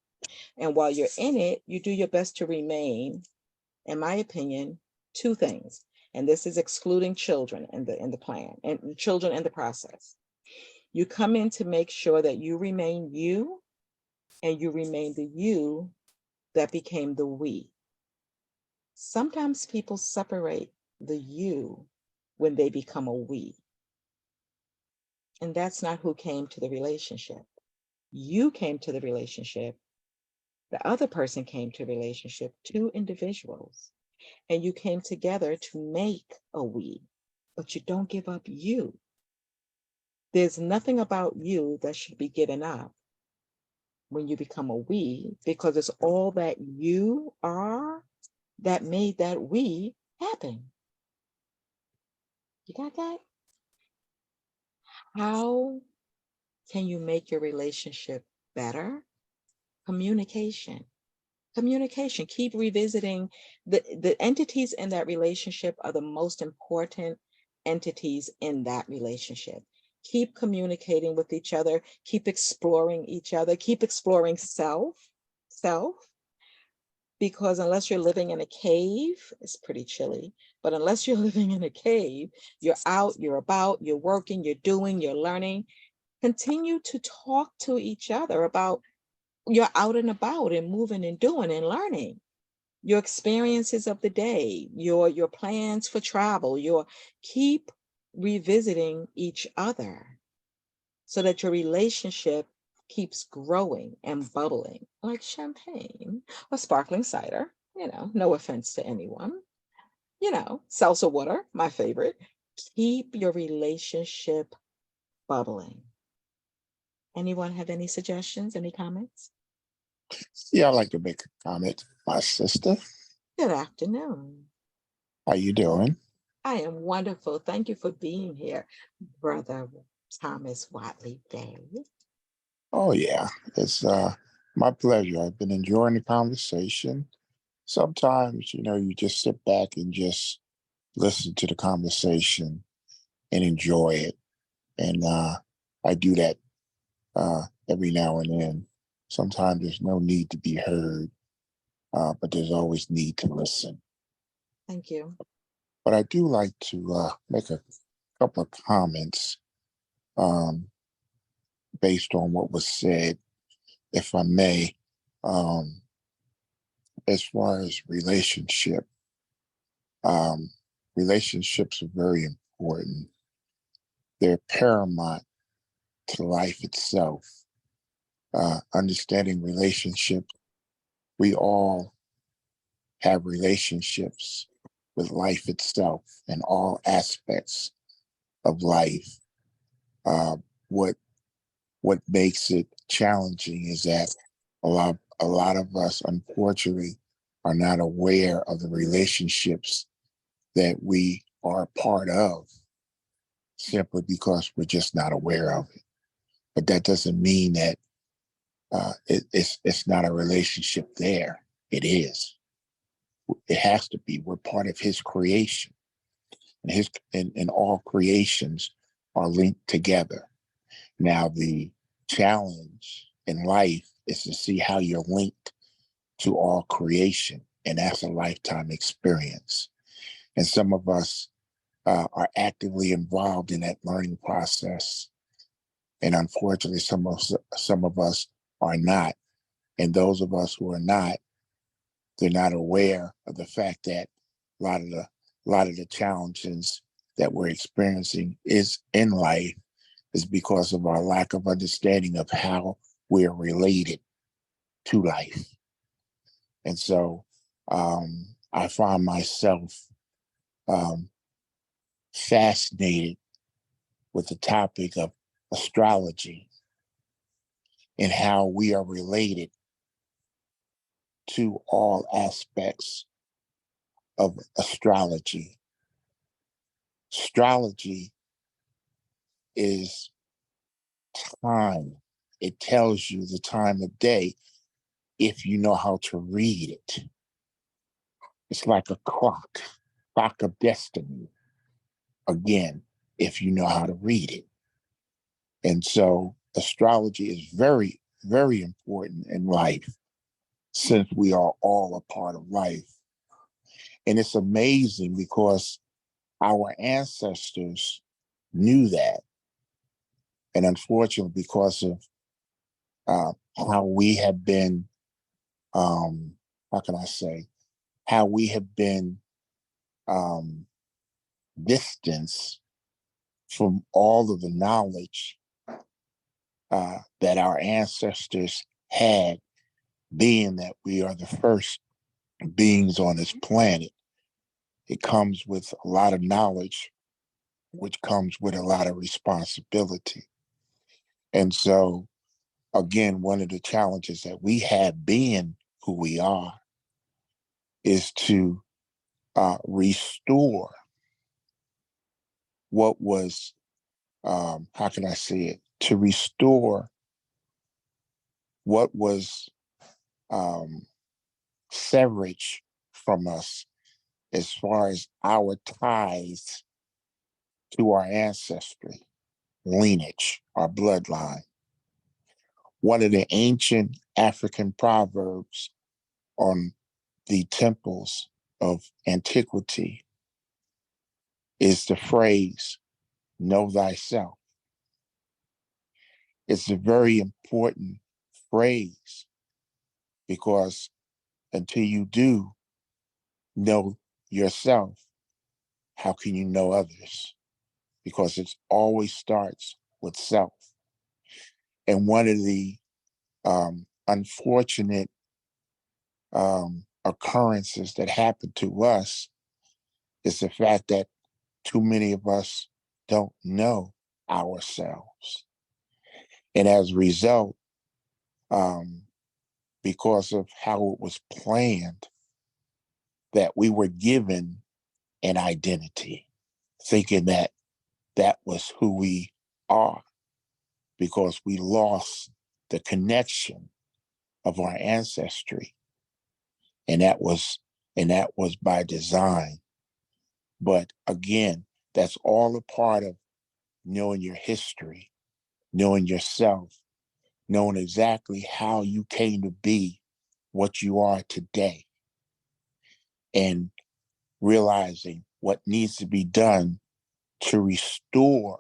And while you're in it, you do your best to remain, in my opinion, two things. And this is excluding children in the plan and children in the process. You come in to make sure that you remain you and you remain the you that became the we. Sometimes people separate the you when they become a we. And that's not who came to the relationship. You came to the relationship. The other person came to the relationship, two individuals. And you came together to make a we, but you don't give up you. There's nothing about you that should be given up when you become a we, because it's all that you are that made that we happen. You got that? How can you make your relationship better? Communication. Communication. Keep revisiting the entities in that relationship are the most important entities in that relationship. Keep communicating with each other, keep exploring each other, keep exploring self, because unless you're living in a cave, it's pretty chilly, but unless you're living in a cave, you're out, you're about, you're working, you're doing, you're learning. Continue to talk to each other about you're out and about and moving and doing and learning your experiences of the day, your plans for travel, your keep revisiting each other so that your relationship keeps growing and bubbling like champagne or sparkling cider, no offense to anyone, seltzer water, my favorite. Keep your relationship bubbling. Anyone have any suggestions, any comments? Yeah, I'd like to make a comment. My sister, Good afternoon. how you doing? I am wonderful. Thank you for being here, Brother Thomas Watley Day. Oh yeah, it's my pleasure. I've been enjoying the conversation. Sometimes, you just sit back and just listen to the conversation and enjoy it. And I do that every now and then. Sometimes there's no need to be heard, but there's always need to listen. Thank you. But I do like to make a couple of comments um, based on what was said, if I may, um, as far as um, relationships are very important. They're paramount to life itself. Understanding relationship, we all have relationships with life itself and all aspects of life. Uh, what what makes it challenging is that a lot of us, unfortunately, are not aware of the relationships that we are a part of, simply because we're just not aware of it. But that doesn't mean that it's not a relationship there. It is. It has to be. We're part of His creation, and all creations are linked together. Now the challenge in life is to see how you're linked to all creation, and that's a lifetime experience. And some of us are actively involved in that learning process, and unfortunately, some of us are not. And those of us who are not, they're not aware of the fact that a lot of the challenges that we're experiencing is in life is because of our lack of understanding of how we're related to life. And so I find myself um, fascinated with the topic of astrology and how we are related to all aspects of astrology. Astrology is time. It tells you the time of day if you know how to read it. It's like a clock of destiny. Again, if you know how to read it. And so astrology is very, very important in life, since we are all a part of life. And it's amazing because our ancestors knew that. And unfortunately, because of how we have been, how can I say, how we have been distanced from all of the knowledge that our ancestors had, being that we are the first beings on this planet. It comes with a lot of knowledge, which comes with a lot of responsibility. And so, again, one of the challenges that we have, being who we are, is to restore what was, how can I say it, to restore what was severage from us as far as our ties to our ancestry, lineage, our bloodline. One of the ancient African proverbs on the temples of antiquity is the phrase, know thyself. It's a very important phrase because until you do know yourself, how can you know others? Because it always starts with self. And one of the unfortunate occurrences that happen to us is the fact that too many of us don't know ourselves. And as a result, because of how it was planned, that we were given an identity, thinking that that was who we are, because we lost the connection of our ancestry. And that was by design. But again, that's all a part of knowing your history, knowing yourself, knowing exactly how you came to be what you are today, and realizing what needs to be done to restore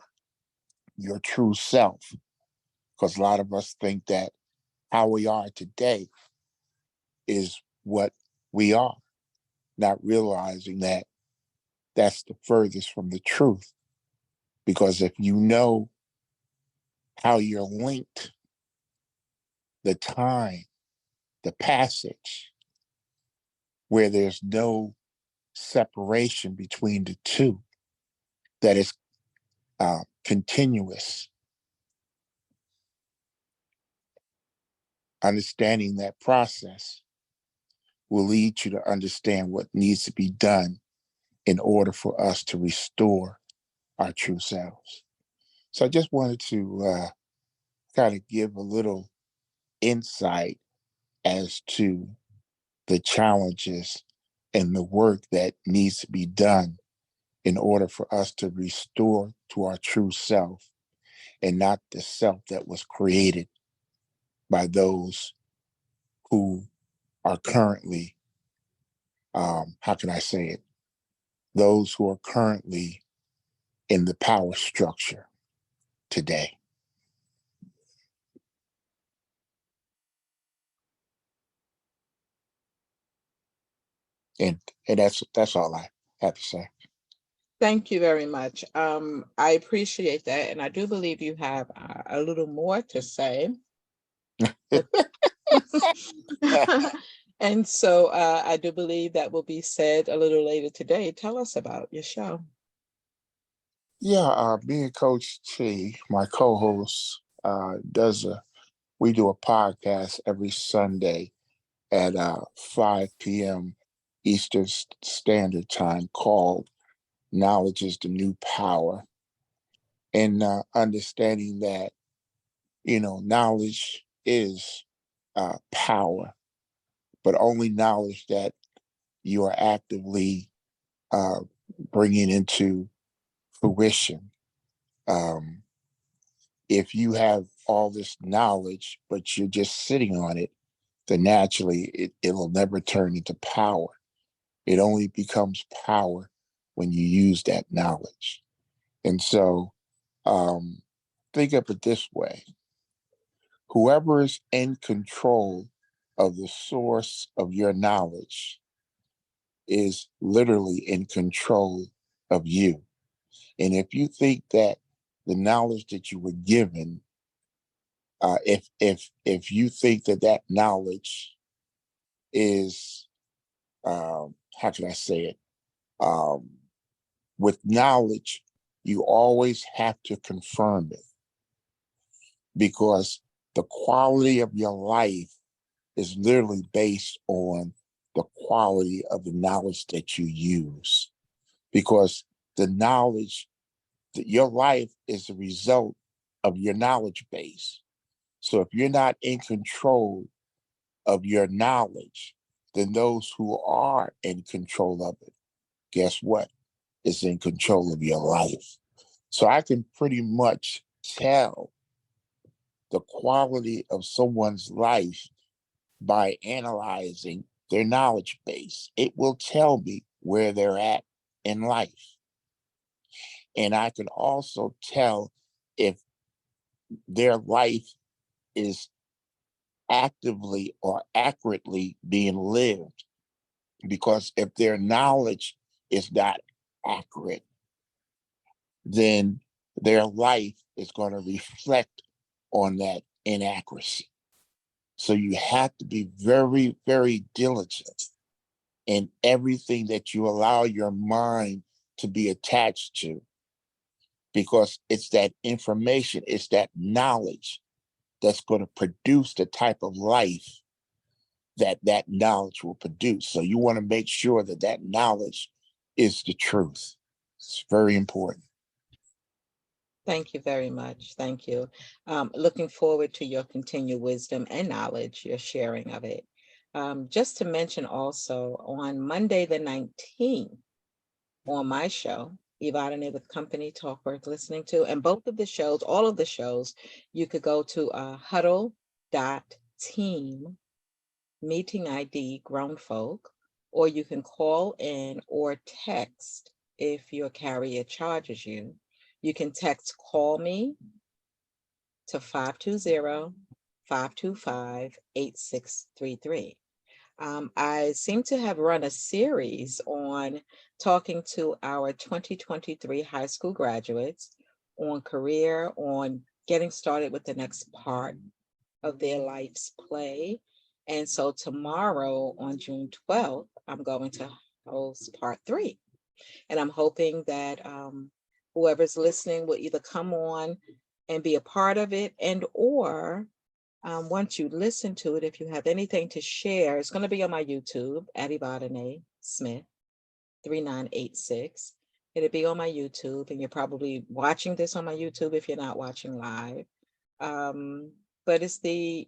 your true self. Because a lot of us think that how we are today is what we are, not realizing that that's the furthest from the truth. Because if you know how you're linked, the time, the passage, where there's no separation between the two, that is continuous, understanding that process will lead you to understand what needs to be done in order for us to restore our true selves. So I just wanted to kind of give a little insight as to the challenges and the work that needs to be done in order for us to restore to our true self, and not the self that was created by those who are currently, how can I say it, those who are currently in the power structure today. And that's all I have to say. Thank you very much. I appreciate that. And I do believe you have a little more to say. And so I do believe that will be said a little later today. Tell us about your show. Yeah, me and Coach T, my co-host, we do a podcast every Sunday at 5 p.m. Eastern Standard Time called knowledge is the new power, and understanding that, knowledge is power, but only knowledge that you are actively bringing into fruition. If you have all this knowledge, but you're just sitting on it, then naturally it'll never turn into power. It only becomes power when you use that knowledge. And so think of it this way. Whoever is in control of the source of your knowledge is literally in control of you. And if you think that the knowledge that you were given, if you think that that knowledge is, how can I say it? With knowledge, you always have to confirm it, because the quality of your life is literally based on the quality of the knowledge that you use. Because the knowledge, that your life is the result of your knowledge base. So if you're not in control of your knowledge, then those who are in control of it, guess what? Is in control of your life. So I can pretty much tell the quality of someone's life by analyzing their knowledge base. It will tell me where they're at in life. And I can also tell if their life is actively or accurately being lived. Because if their knowledge is not accurate, then their life is going to reflect on that inaccuracy. So you have to be very, very diligent in everything that you allow your mind to be attached to, because it's that information, it's that knowledge that's going to produce the type of life that that knowledge will produce. So you want to make sure that that knowledge is the truth. It's very important. Thank you very much. Thank you. Looking forward to your continued wisdom and knowledge, your sharing of it. Just to mention also, on Monday the 19th, on my show, Ivana with Company Talk Worth Listening To, and both of the shows, all of the shows, you could go to huddle.team, meeting ID grown folk, or you can call in or text if your carrier charges you. You can text call me to 520-525-8633. I seem to have run a series on talking to our 2023 high school graduates on career, on getting started with the next part of their life's play. And so tomorrow on June 12th, I'm going to host part 3. And I'm hoping that whoever's listening will either come on and be a part of it, and or once you listen to it, if you have anything to share, it's going to be on my YouTube, Adibadane Smith 3986. It'll be on my YouTube, and you're probably watching this on my YouTube if you're not watching live. But it's the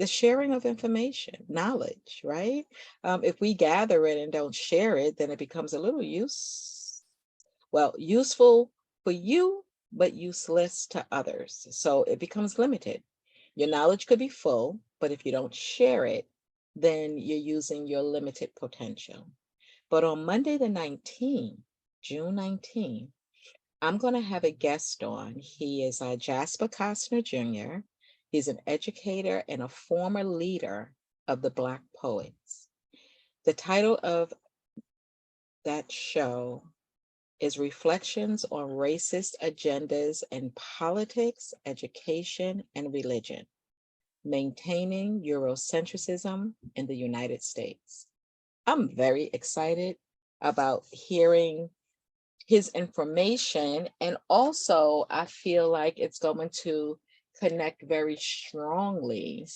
sharing of information, knowledge, right? If we gather it and don't share it, then it becomes a little useful for you, but useless to others. So it becomes limited. Your knowledge could be full, but if you don't share it, then you're using your limited potential. But on Monday the 19th, June 19th, I'm going to have a guest on. He is Jasper Costner Jr. He's an educator and a former leader of the Black Poets. The title of that show is Reflections on Racist Agendas in Politics, Education, and Religion, Maintaining Eurocentrism in the United States. I'm very excited about hearing his information, and also I feel like it's going to connect very strongly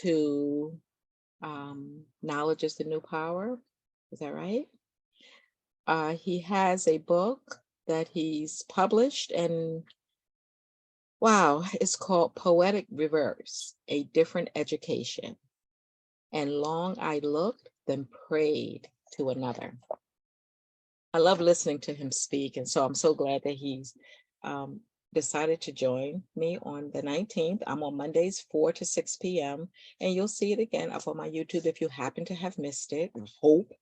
to knowledge is the new power. Is that right? He has a book that he's published, and wow, it's called Poetic Reverse, A Different Education. And long I looked, then prayed to another. I love listening to him speak. And so I'm so glad that he's decided to join me on the 19th. I'm on Mondays, 4 to 6 p.m. And you'll see it again up on my YouTube if you happen to have missed it. I hope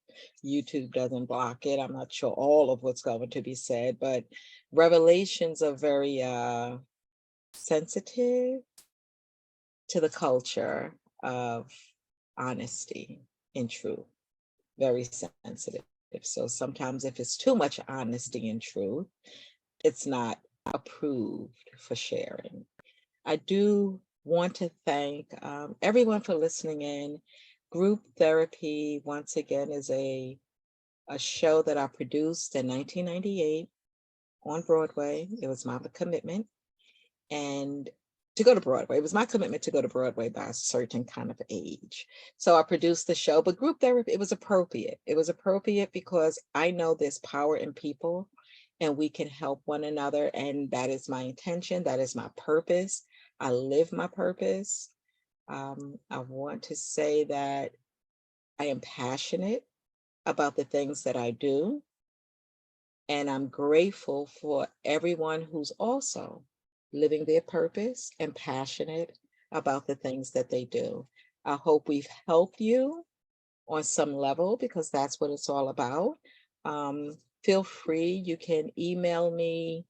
YouTube doesn't block it. I'm not sure all of what's going to be said, but revelations are very sensitive to the culture of honesty and truth. Very sensitive. So sometimes if it's too much honesty and truth, it's not approved for sharing. I do want to thank everyone for listening in. Group Therapy, once again, is a show that I produced in 1998 on Broadway. It was my commitment. And to go to Broadway. It was my commitment to go to Broadway by a certain kind of age. So I produced the show, but group therapy, it was appropriate. It was appropriate because I know there's power in people and we can help one another. And that is my intention. That is my purpose. I live my purpose. I want to say that I am passionate about the things that I do. And I'm grateful for everyone who's also living their purpose and passionate about the things that they do. I hope we've helped you on some level because that's what it's all about. Feel free, you can email me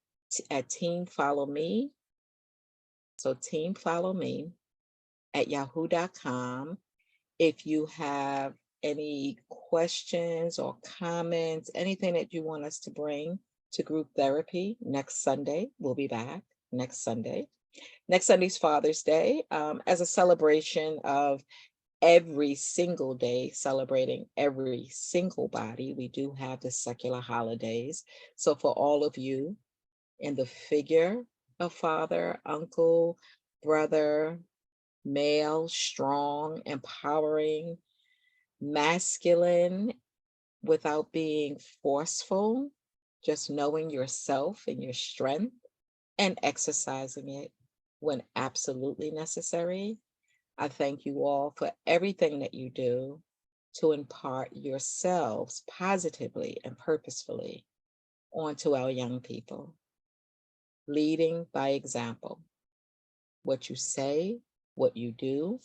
at TeamFollowMe. So TeamFollowMe at yahoo.com. If you have any questions or comments, anything that you want us to bring to group therapy next Sunday, we'll be back next Sunday. Next Sunday's Father's Day, as a celebration of every single day, celebrating every single body. We do have the secular holidays. So for all of you in the figure of father, uncle, brother, male, strong, empowering, masculine without being forceful, just knowing yourself and your strength and exercising it when absolutely necessary. I thank you all for everything that you do to impart yourselves positively and purposefully onto our young people. Leading by example. What you say, what you do,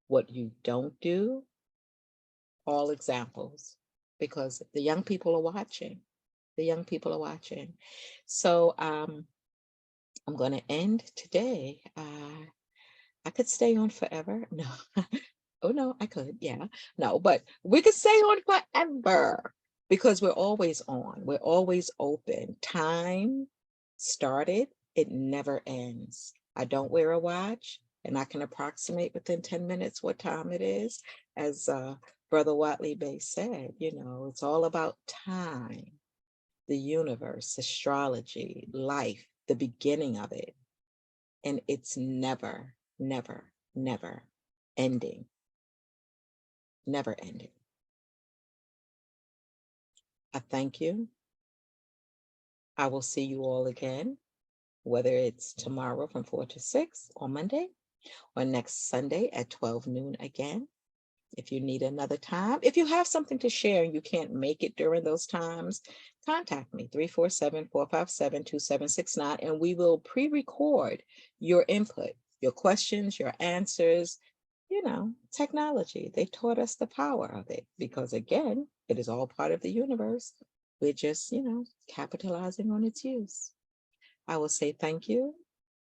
what you don't do, all examples, because the young people are watching. The young people are watching. So I'm going to end today. I could stay on forever. No. Oh, no, I could. Yeah. No, but we could stay on forever because we're always on. We're always open. Time started, it never ends. I don't wear a watch and I can approximate within 10 minutes what time it is. As Brother Watley Bay said, you know, it's all about time, the universe, astrology, life, the beginning of it. And it's never, never, never ending. Never ending. I thank you. I will see you all again, whether it's tomorrow from 4 to 6 or Monday, or next Sunday at 12 noon again. If you need another time, if you have something to share and you can't make it during those times, contact me, 347-457-2769, and we will pre-record your input, your questions, your answers. You know, technology, they taught us the power of it because, again, it is all part of the universe. We're just, you know, capitalizing on its use. I will say thank you.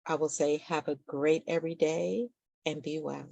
I will say have a great every day and be well.